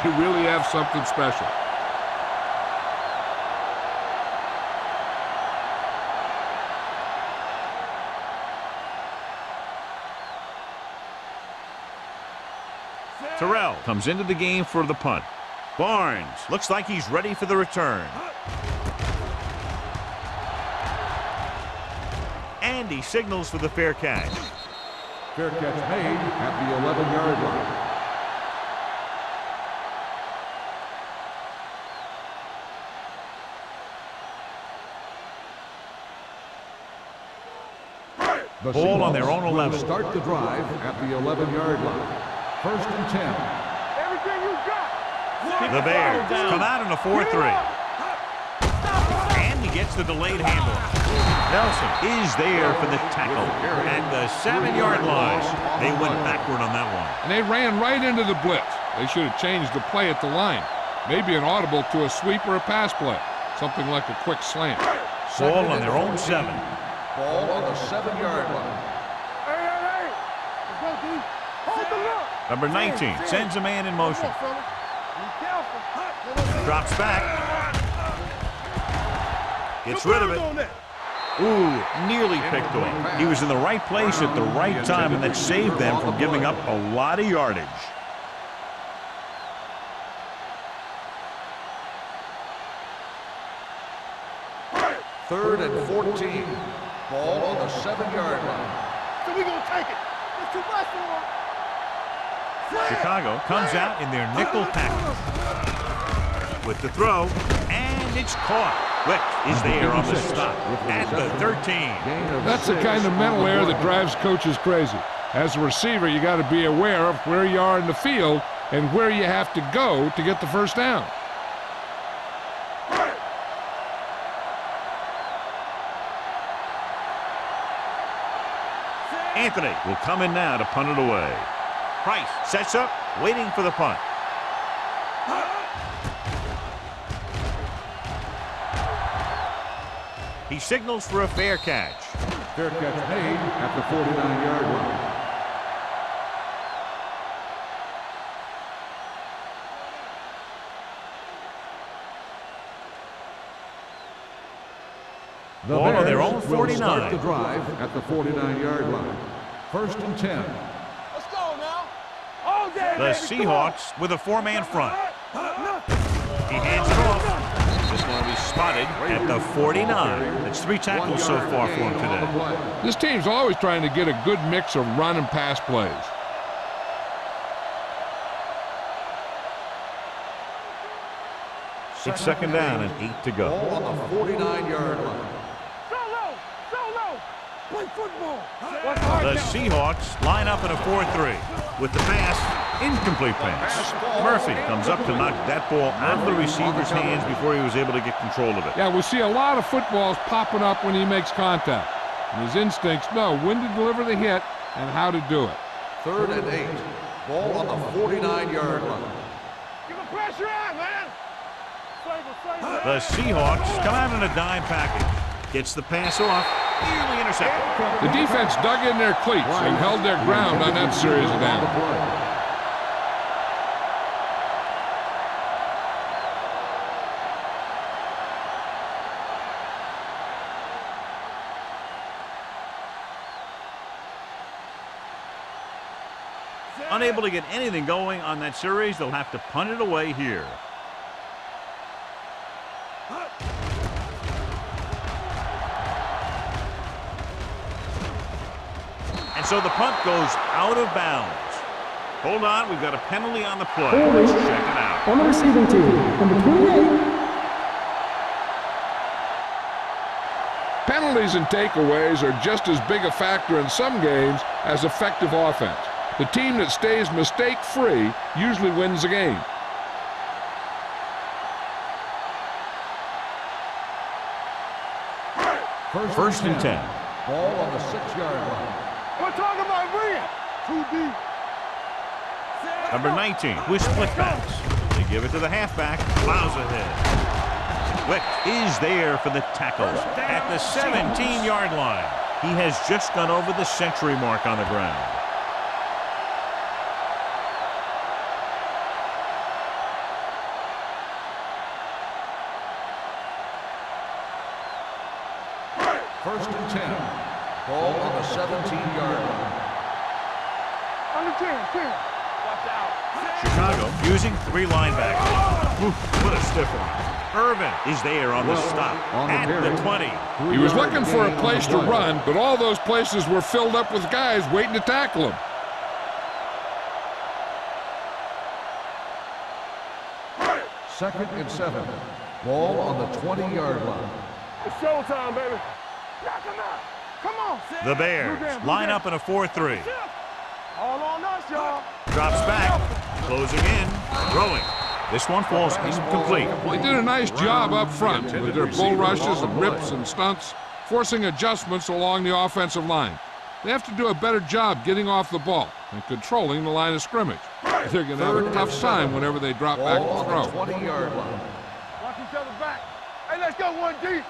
you really have something special. Terrell comes into the game for the punt. Barnes looks like he's ready for the return. And he signals for the fair catch. Fair catch made at the 11-yard line. The Ball on their own Seahawks 11. will start the drive at the 11-yard line. First and 10. Everything you got. The Bears come out in a 4-3. And he gets the delayed handoff. Nelson is there for the tackle at the 7-yard line. They went backward on that one. And they ran right into the blitz. They should have changed the play at the line. Maybe an audible to a sweep or a pass play. Something like a quick slant. Ball on their own 7. Ball on the 7-yard line. Hey. Let's go, D. Hold the look. Number 19 sends a man in motion. Be careful. Drops back. Gets rid of it. Ooh, nearly picked off. He was in the right place at the right time, and that saved them from giving up a lot of yardage. Third and 14. Ball on the 7-yard line. So we gonna take it. It's too much for him. Chicago comes out in their nickel package. With the throw, and it's caught. Wick is there on the stop at the 13. That's the kind of mental error that drives coaches crazy. As a receiver, you got to be aware of where you are in the field and where you have to go to get the first down. Anthony will come in now to punt it away. Price sets up, waiting for the punt. He signals for a fair catch. Fair catch made at the 49-yard line. The Ball on their Bears own will 49. start the drive at the 49-yard line. First and 10. Let's go now. All day, The baby. Seahawks with a 4-man front. He hands it off. This one will be spotted at the 49. That's 3 tackles so far for him today. This team's always trying to get a good mix of run and pass plays. It's second down and 8 to go. Ball on the 49-yard line. Solo. Play football. The Seahawks line up in a 4-3. With the pass, incomplete pass. Murphy comes up to knock that ball out of the receiver's hands before he was able to get control of it. Yeah, we see a lot of footballs popping up when he makes contact. And his instincts know when to deliver the hit and how to do it. Third and 8. Ball on the 49-yard line. Give the pressure on, man. The Seahawks come out in a dime package. Gets the pass off, nearly intercepted. The defense dug in their cleats and held their ground on that series of downs. Unable to get anything going on that series, they'll have to punt it away here. And so the punt goes out of bounds. Hold on, we've got a penalty on the play. Let's check it out. On the receiving team, number 28. Penalties and takeaways are just as big a factor in some games as effective offense. The team that stays mistake-free usually wins the game. First and 10. Ball on the 6-yard line. We're talking about bringing. Too deep. Number 19 with split backs. They give it to the halfback. Plows ahead. Wick is there for the tackle at the 17-yard line. He has just gone over the century mark on the ground. First and 10. Ball on the 17-yard line. On the 10. Watch out. Chicago using 3 linebackers. Oof, what a stiff one. Irvin is there on the stop at the 20. He was looking for a place to run, but all those places were filled up with guys waiting to tackle him. Second and 7. Ball on the 20-yard line. It's showtime, baby. Knock him out. Come on. The Bears line up in a 4-3. All on us, y'all. Drops back, closing in, throwing. This one falls incomplete. They did a nice job up front with their bull rushes and rips and stunts, forcing adjustments along the offensive line. They have to do a better job getting off the ball and controlling the line of scrimmage. They're going to have a tough time whenever they drop back to throw. 20-yard line. Watch each other back. Hey, let's go one deep.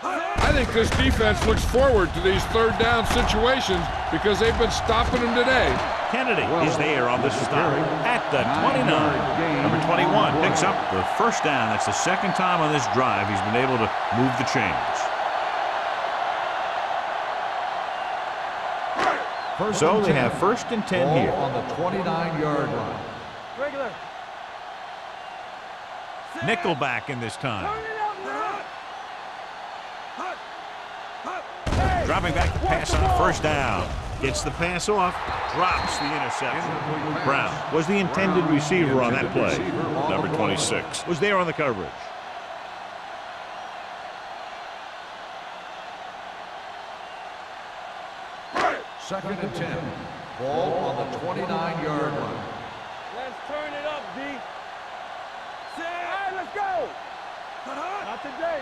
I think this defense looks forward to these third down situations because they've been stopping them today. Kennedy is there on the stop at the 29. Number 21 picks up the first down. That's the second time on this drive he's been able to move the chains. So they have first and 10 here. On the 29-yard line. Regular. Nickelback in this time. Dropping back to pass on first down. Gets the pass off, drops the interception. Brown was the intended receiver on that play. Number 26 was there on the coverage. Second and 10. Ball on the 29-yard line. Let's turn it up, D. All right, let's go. Not today.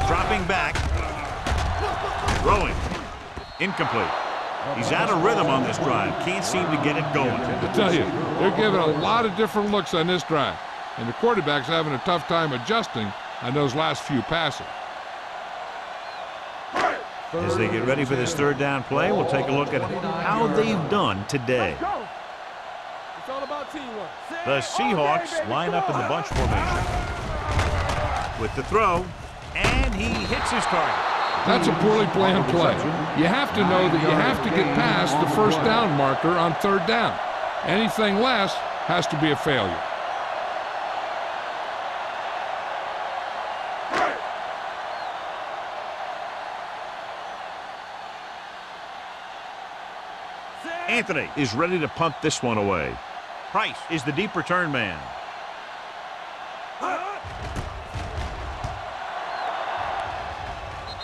Dropping back. Throwing. Incomplete. He's out of rhythm on this drive. Can't seem to get it going. I tell you, they're giving a lot of different looks on this drive. And the quarterback's having a tough time adjusting on those last few passes. As they get ready for this third down play, we'll take a look at how they've done today. It's all about teamwork. The Seahawks line up in the bunch formation. With the throw, and he hits his target. That's a poorly planned play. You have to know that you have to get past the first down marker on third down. Anything less has to be a failure. Anthony is ready to punt this one away. Price is the deep return man.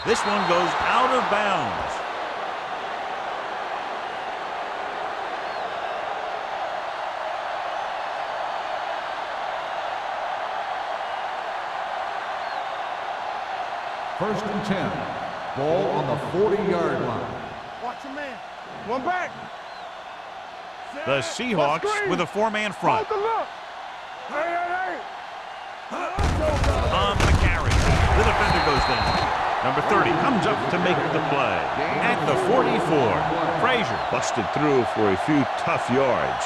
This one goes out of bounds. First and 10. Ball on the 40-yard line. Watch your man. One back. The Seahawks with a 4-man front. Hold the look. Hey. On the carry. The defender goes down. Number 30 comes up to make the play. At the 44, Frazier busted through for a few tough yards.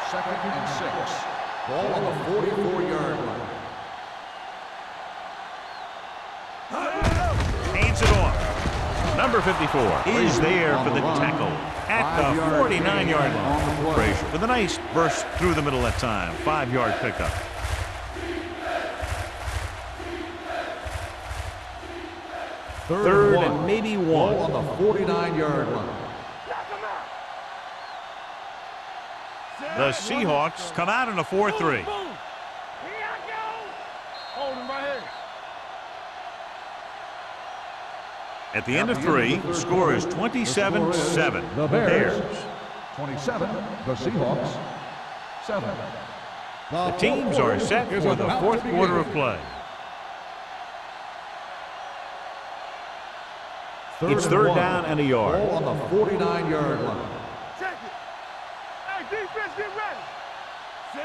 Second and 6. Ball on the 44-yard line. Number 54 is there for the tackle at the 49-yard line. Frazier with a nice burst through the middle that time. 5-yard pickup. Third and maybe one. On the 49-yard line. The Seahawks come out in a 4-3. Here I go. Hold him right here. At the end of 3, the score is 27-7. The Bears. 27. The Seahawks. 7. The teams are set for the fourth quarter of play. It's third down and a yard. Ball on the 49-yard line. Check it. Hey, defense, get ready.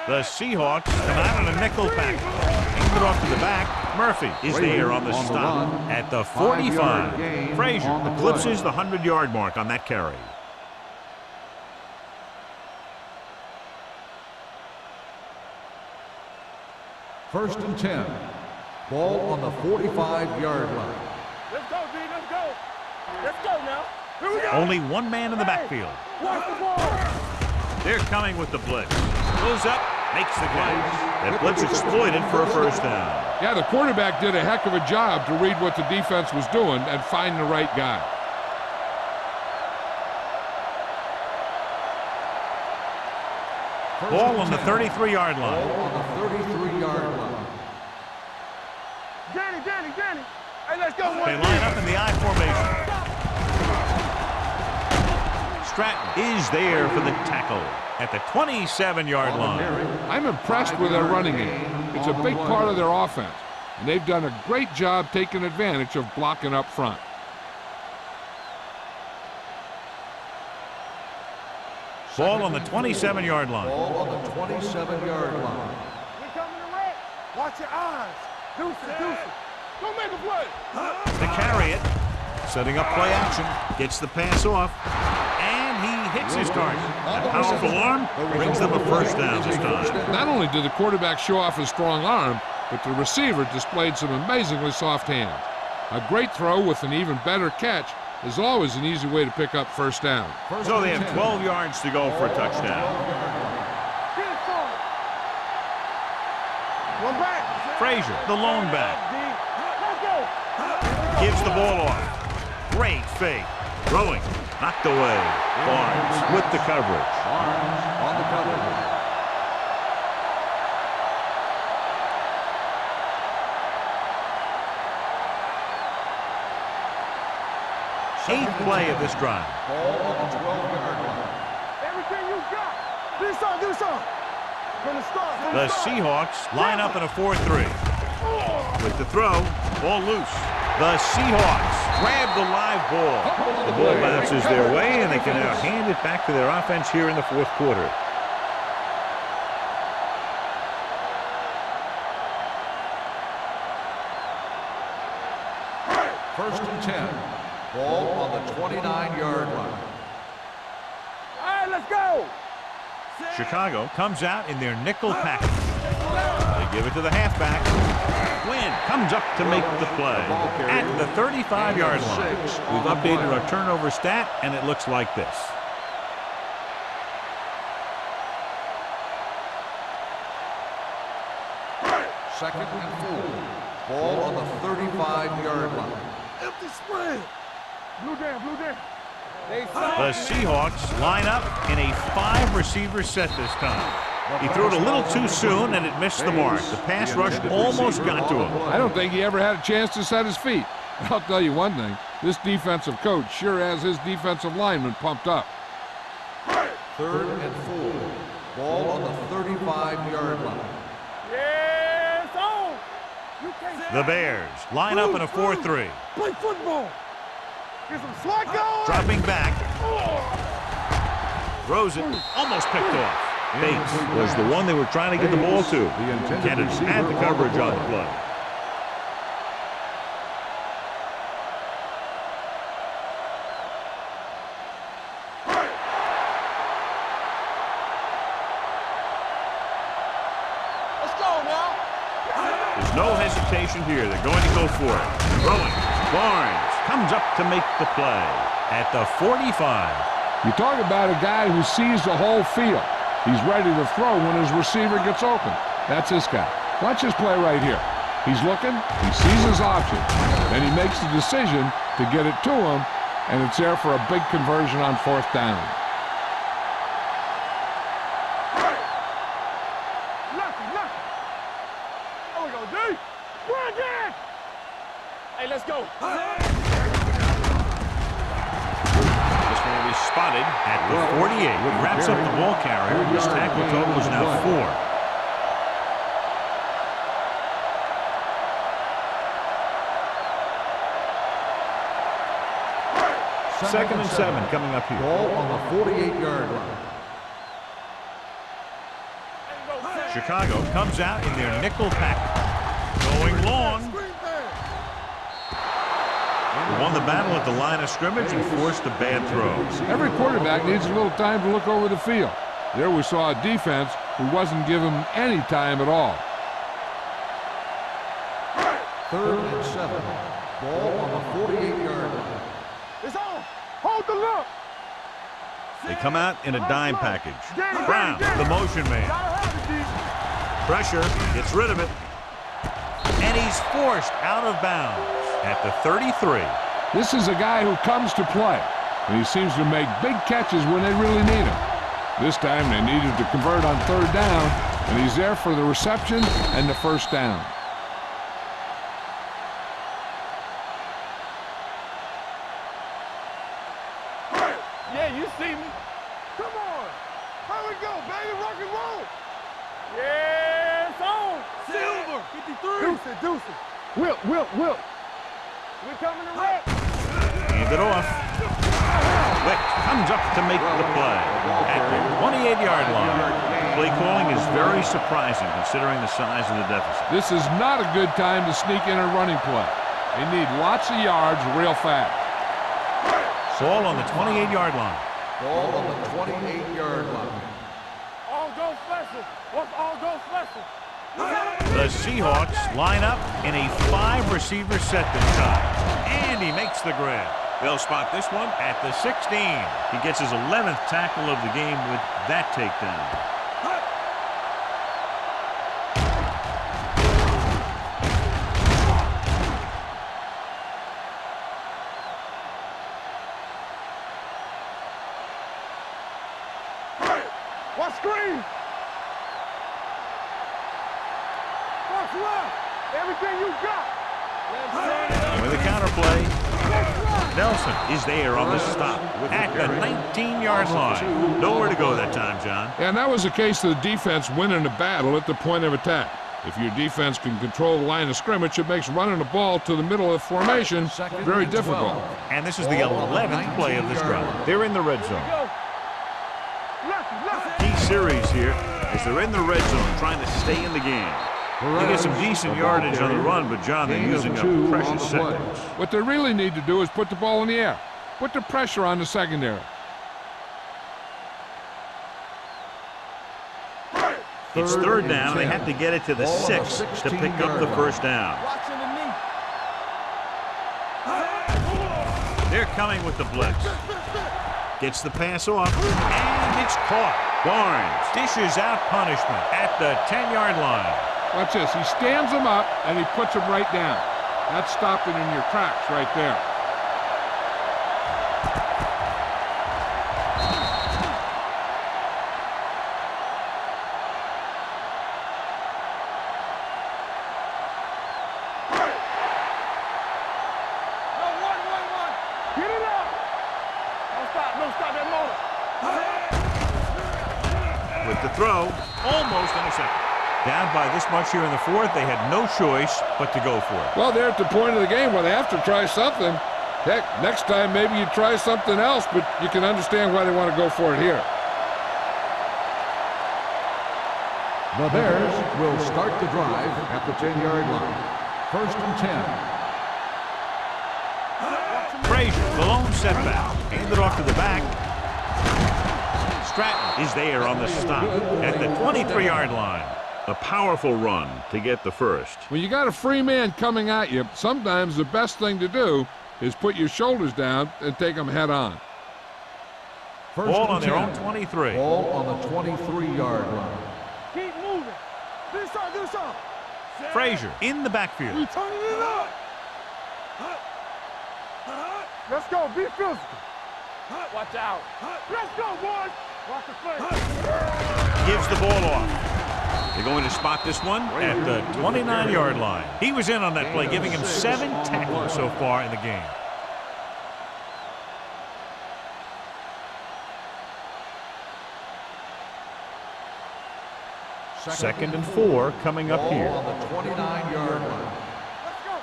The Seahawks come out in a nickel pack. Hand it off to the back. Murphy is there on the stop at the 45. Frazier eclipses the 100-yard mark on that carry. First and 10. Ball on the 45-yard line. Let's go, D. Let's go. Let's go now. Here we go. Only one man in the backfield. Watch the ball. They're coming with the blitz. Goes up, makes the catch. That blitz exploited for a first down. Yeah, the quarterback did a heck of a job to read what the defense was doing and find the right guy. Ball on the 33-yard line. Ball on the 33-yard line. Danny. Hey, let's go. They line up in the I formation. Stratton is there for the tackle at the 27-yard line. I'm impressed with their running game. It's a big part of their offense, and they've done a great job taking advantage of blocking up front. Ball on the 27-yard line. Ball on the 27-yard line. We're coming to red. Watch your eyes. Deuce it. Go make a play. To carry it, setting up play action, gets the pass off, and he hits his target. That powerful arm brings them a first down this time. Not only did the quarterback show off his strong arm, but the receiver displayed some amazingly soft hands. A great throw with an even better catch is always an easy way to pick up first down. So they have 12 yards to go for a touchdown. Get it for him. One back. Frazier, the lone back, Let's go. gives the ball off. Great fake. Throwing, knocked away. Barnes with the coverage. Barnes on the coverage. Eighth play of this drive. Ball on the 12-yard line. Everything you got. Do something. From the start. The Seahawks line up in a 4-3. With the throw, ball loose. The Seahawks grab the live ball. The ball bounces their way, and they can now hand it back to their offense here in the fourth quarter. First and 10. Ball on the 29-yard line. All right, let's go. Chicago comes out in their nickel package. They give it to the halfback. Quinn comes up to make the play at the 35-yard line. We've updated our turnover stat, and it looks like this. Second and 4. Ball on the 35-yard line. Empty spread. Blue down. The Seahawks line up in a 5-receiver set this time. He threw it a little too soon, and it missed the mark. The pass rush almost got to him. I don't think he ever had a chance to set his feet. I'll tell you one thing, this defensive coach sure has his defensive linemen pumped up. Third and 4. Ball on the 35-yard line. Yeah, it's on. You can't The Bears line up in a 4-3. play football. Get some slack going. Dropping back. Throws it. Almost picked off. Bates was the one they were trying to get the ball to. Kennedy had the coverage on the play. Let's go now. There's no hesitation here. They're going to go for it. Throwing. Barnes comes up to make the play at the 45. You talk about a guy who sees the whole field. He's ready to throw when his receiver gets open. That's this guy. Watch his play right here. He's looking, he sees his option, then he makes the decision to get it to him, and it's there for a big conversion on 4th down. Lucky. There we go, D. Run again. Hey, let's go. This one will be spotted at the 48. He wraps up the ball carrier. His tackle total is now 4. Second and 7 coming up here. Ball on the 48-yard line. Chicago comes out in their nickel package. Going long. They won the battle at the line of scrimmage and forced a bad throw. Every quarterback needs a little time to look over the field. There we saw a defense who wasn't given any time at all. 3rd and 7. Ball on the 48-yard line. It's on. Hold the look. They come out in a dime package. Brown, the motion man. Pressure, gets rid of it. And he's forced out of bounds at the 33. This is a guy who comes to play, and he seems to make big catches when they really need him. This time they needed to convert on 3rd down, and he's there for the reception and the 1st down. Yeah, you see me. Come on. Here we go, baby. Rock and roll. Yeah, it's on. Silver. 53. Deuce. Whip. We coming to wreck. Hand it off. Wick comes up to make the play at the 28-yard line. Play calling is very surprising considering the size of the deficit. This is not a good time to sneak in a running play. They need lots of yards real fast. Ball on the 28-yard line. Ball on the 28-yard line. All go special. What's all go special? The Seahawks line up in a 5-receiver set this time. And he makes the grab. They'll spot this one at the 16. He gets his 11th tackle of the game with that takedown. What screen? What's left? Everything you got. With a counterplay, Nelson is there on the stop at the 19-yard line. Nowhere to go that time, John. And that was the case of the defense winning the battle at the point of attack. If your defense can control the line of scrimmage, it makes running the ball to the middle of the formation very difficult. And this is the 11th play of this drive. They're in the red zone. Key series here as they're in the red zone trying to stay in the game. They get some decent yardage on the run, but, John, they're using up precious seconds. What they really need to do is put the ball in the air. Put the pressure on the secondary. It's 3rd down. They have to get it to the 6 to pick up the 1st down. They're coming with the blitz. Gets the pass off, and it's caught. Barnes dishes out punishment at the 10-yard line. Watch this. He stands him up, and he puts him right down. That's stopping in your tracks right there. Get it up. Don't stop that motor. With the throw, almost intercepted. Down by this much here in the 4th, they had no choice but to go for it. Well, they're at the point of the game where they have to try something. Heck, next time maybe you try something else, but you can understand why they want to go for it here. The Bears will start the drive at the 10-yard line. 1st and 10. Frazier, the lone setback. Handed off to the back. Stratton is there on the stop at the 23-yard line. A powerful run to get the 1st. When you got a free man coming at you, sometimes the best thing to do is put your shoulders down and take them head on. Ball on their own 23. Ball on the 23-yard line. Keep moving. Do something. Frazier in the backfield. We turning it up. Let's go. Be physical. Watch out. Let's go, boys. Watch the play. Gives the ball off. They're going to spot this one at the 29-yard line. He was in on that play, giving him 7 tackles so far in the game. Second and 4 coming up here. Ball on the 29-yard line. Let's go.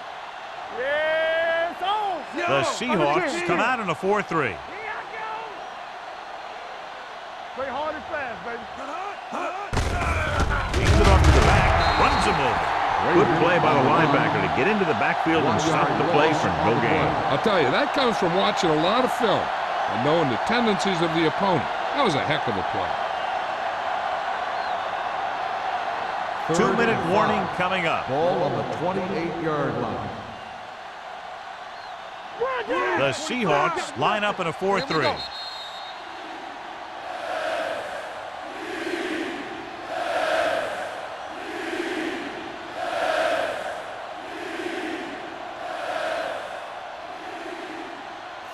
Yeah, it's on. The Seahawks come out in a 4-3. Here I go. Play hard and fast, baby. Takes it off to the back, runs him over. Good play by the linebacker to get into the backfield and stop the play for no gain. I'll tell you, that comes from watching a lot of film and knowing the tendencies of the opponent. That was a heck of a play. 2-minute warning coming up. Ball on the 28-yard line. The Seahawks line up in a 4-3.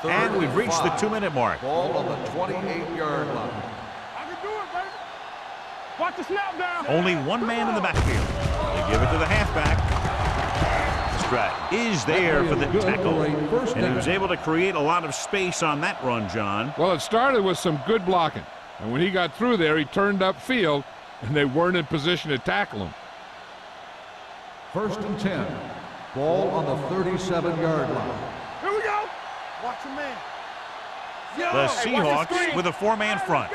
And we've reached the 2-minute mark. Ball on the 28-yard line. I can do it, baby. Watch the snap down. Only one man in the backfield. They give it to the halfback. Stratton is there for the tackle. And he was able to create a lot of space on that run, John. Well, it started with some good blocking. And when he got through there, he turned upfield, and they weren't in position to tackle him. 1st and 10. Ball on the 37-yard line. Here we go. Watch your man. The Seahawks with a 4-man front.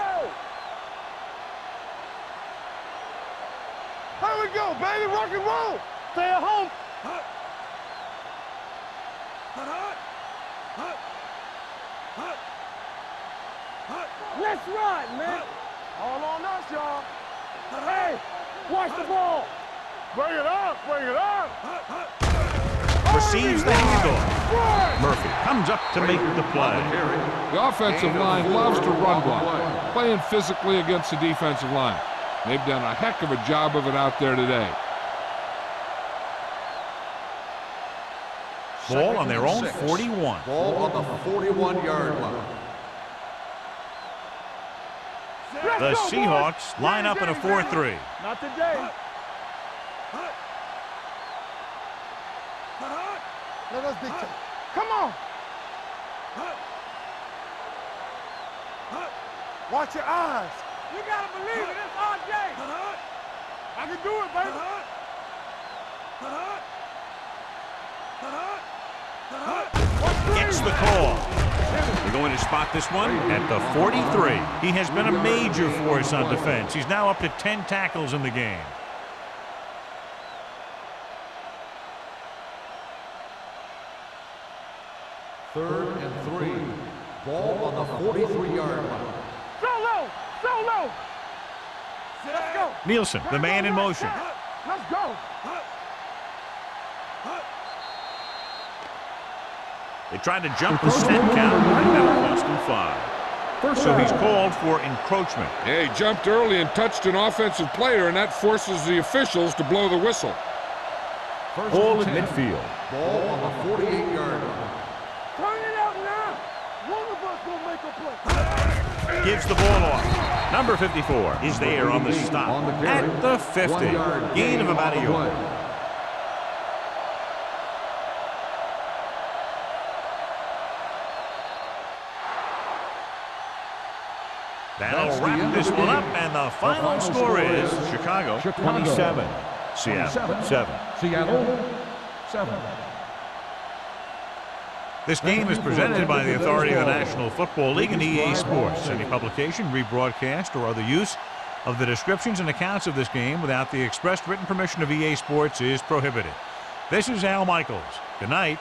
Here we go, baby. Rock and roll. Stay at home. Let's ride, man. All on us, y'all. Hey, watch the ball. Bring it up. Bring it up. Receives the handoff. Murphy comes up to make the play. The offensive line loves to run block, playing physically against the defensive line. They've done a heck of a job of it out there today. Ball on their own 41. Ball on the 41-yard line. The Seahawks line up in a 4-3. Not today. Let us dictate. Come on. Watch your eyes. You gotta believe it. It's RJ. I can do it, baby. Gets the call. They're going to spot this one at the 43. He has been a major force on defense. He's now up to 10 tackles in the game. Third and 3. Ball on the 43-yard line. Solo. Let's go. Nielsen, the man in motion. Let's go. They tried to jump the snap count, and that'll cost him 5. So he's called for encroachment. Yeah, he jumped early and touched an offensive player, and that forces the officials to blow the whistle. Ball at midfield. Ball on the 48-yard line. Turn it out now. One of us will make a play. Gives the ball off. Number 54 is there on the stop. At the 50. Gain of about a yard. That'll wrap this one up, and the final score is Chicago 27, Seattle 7. Seattle 7. This game is presented by the authority of the National Football League and EA Sports. Any publication, rebroadcast, or other use of the descriptions and accounts of this game without the expressed written permission of EA Sports is prohibited. This is Al Michaels. Good night.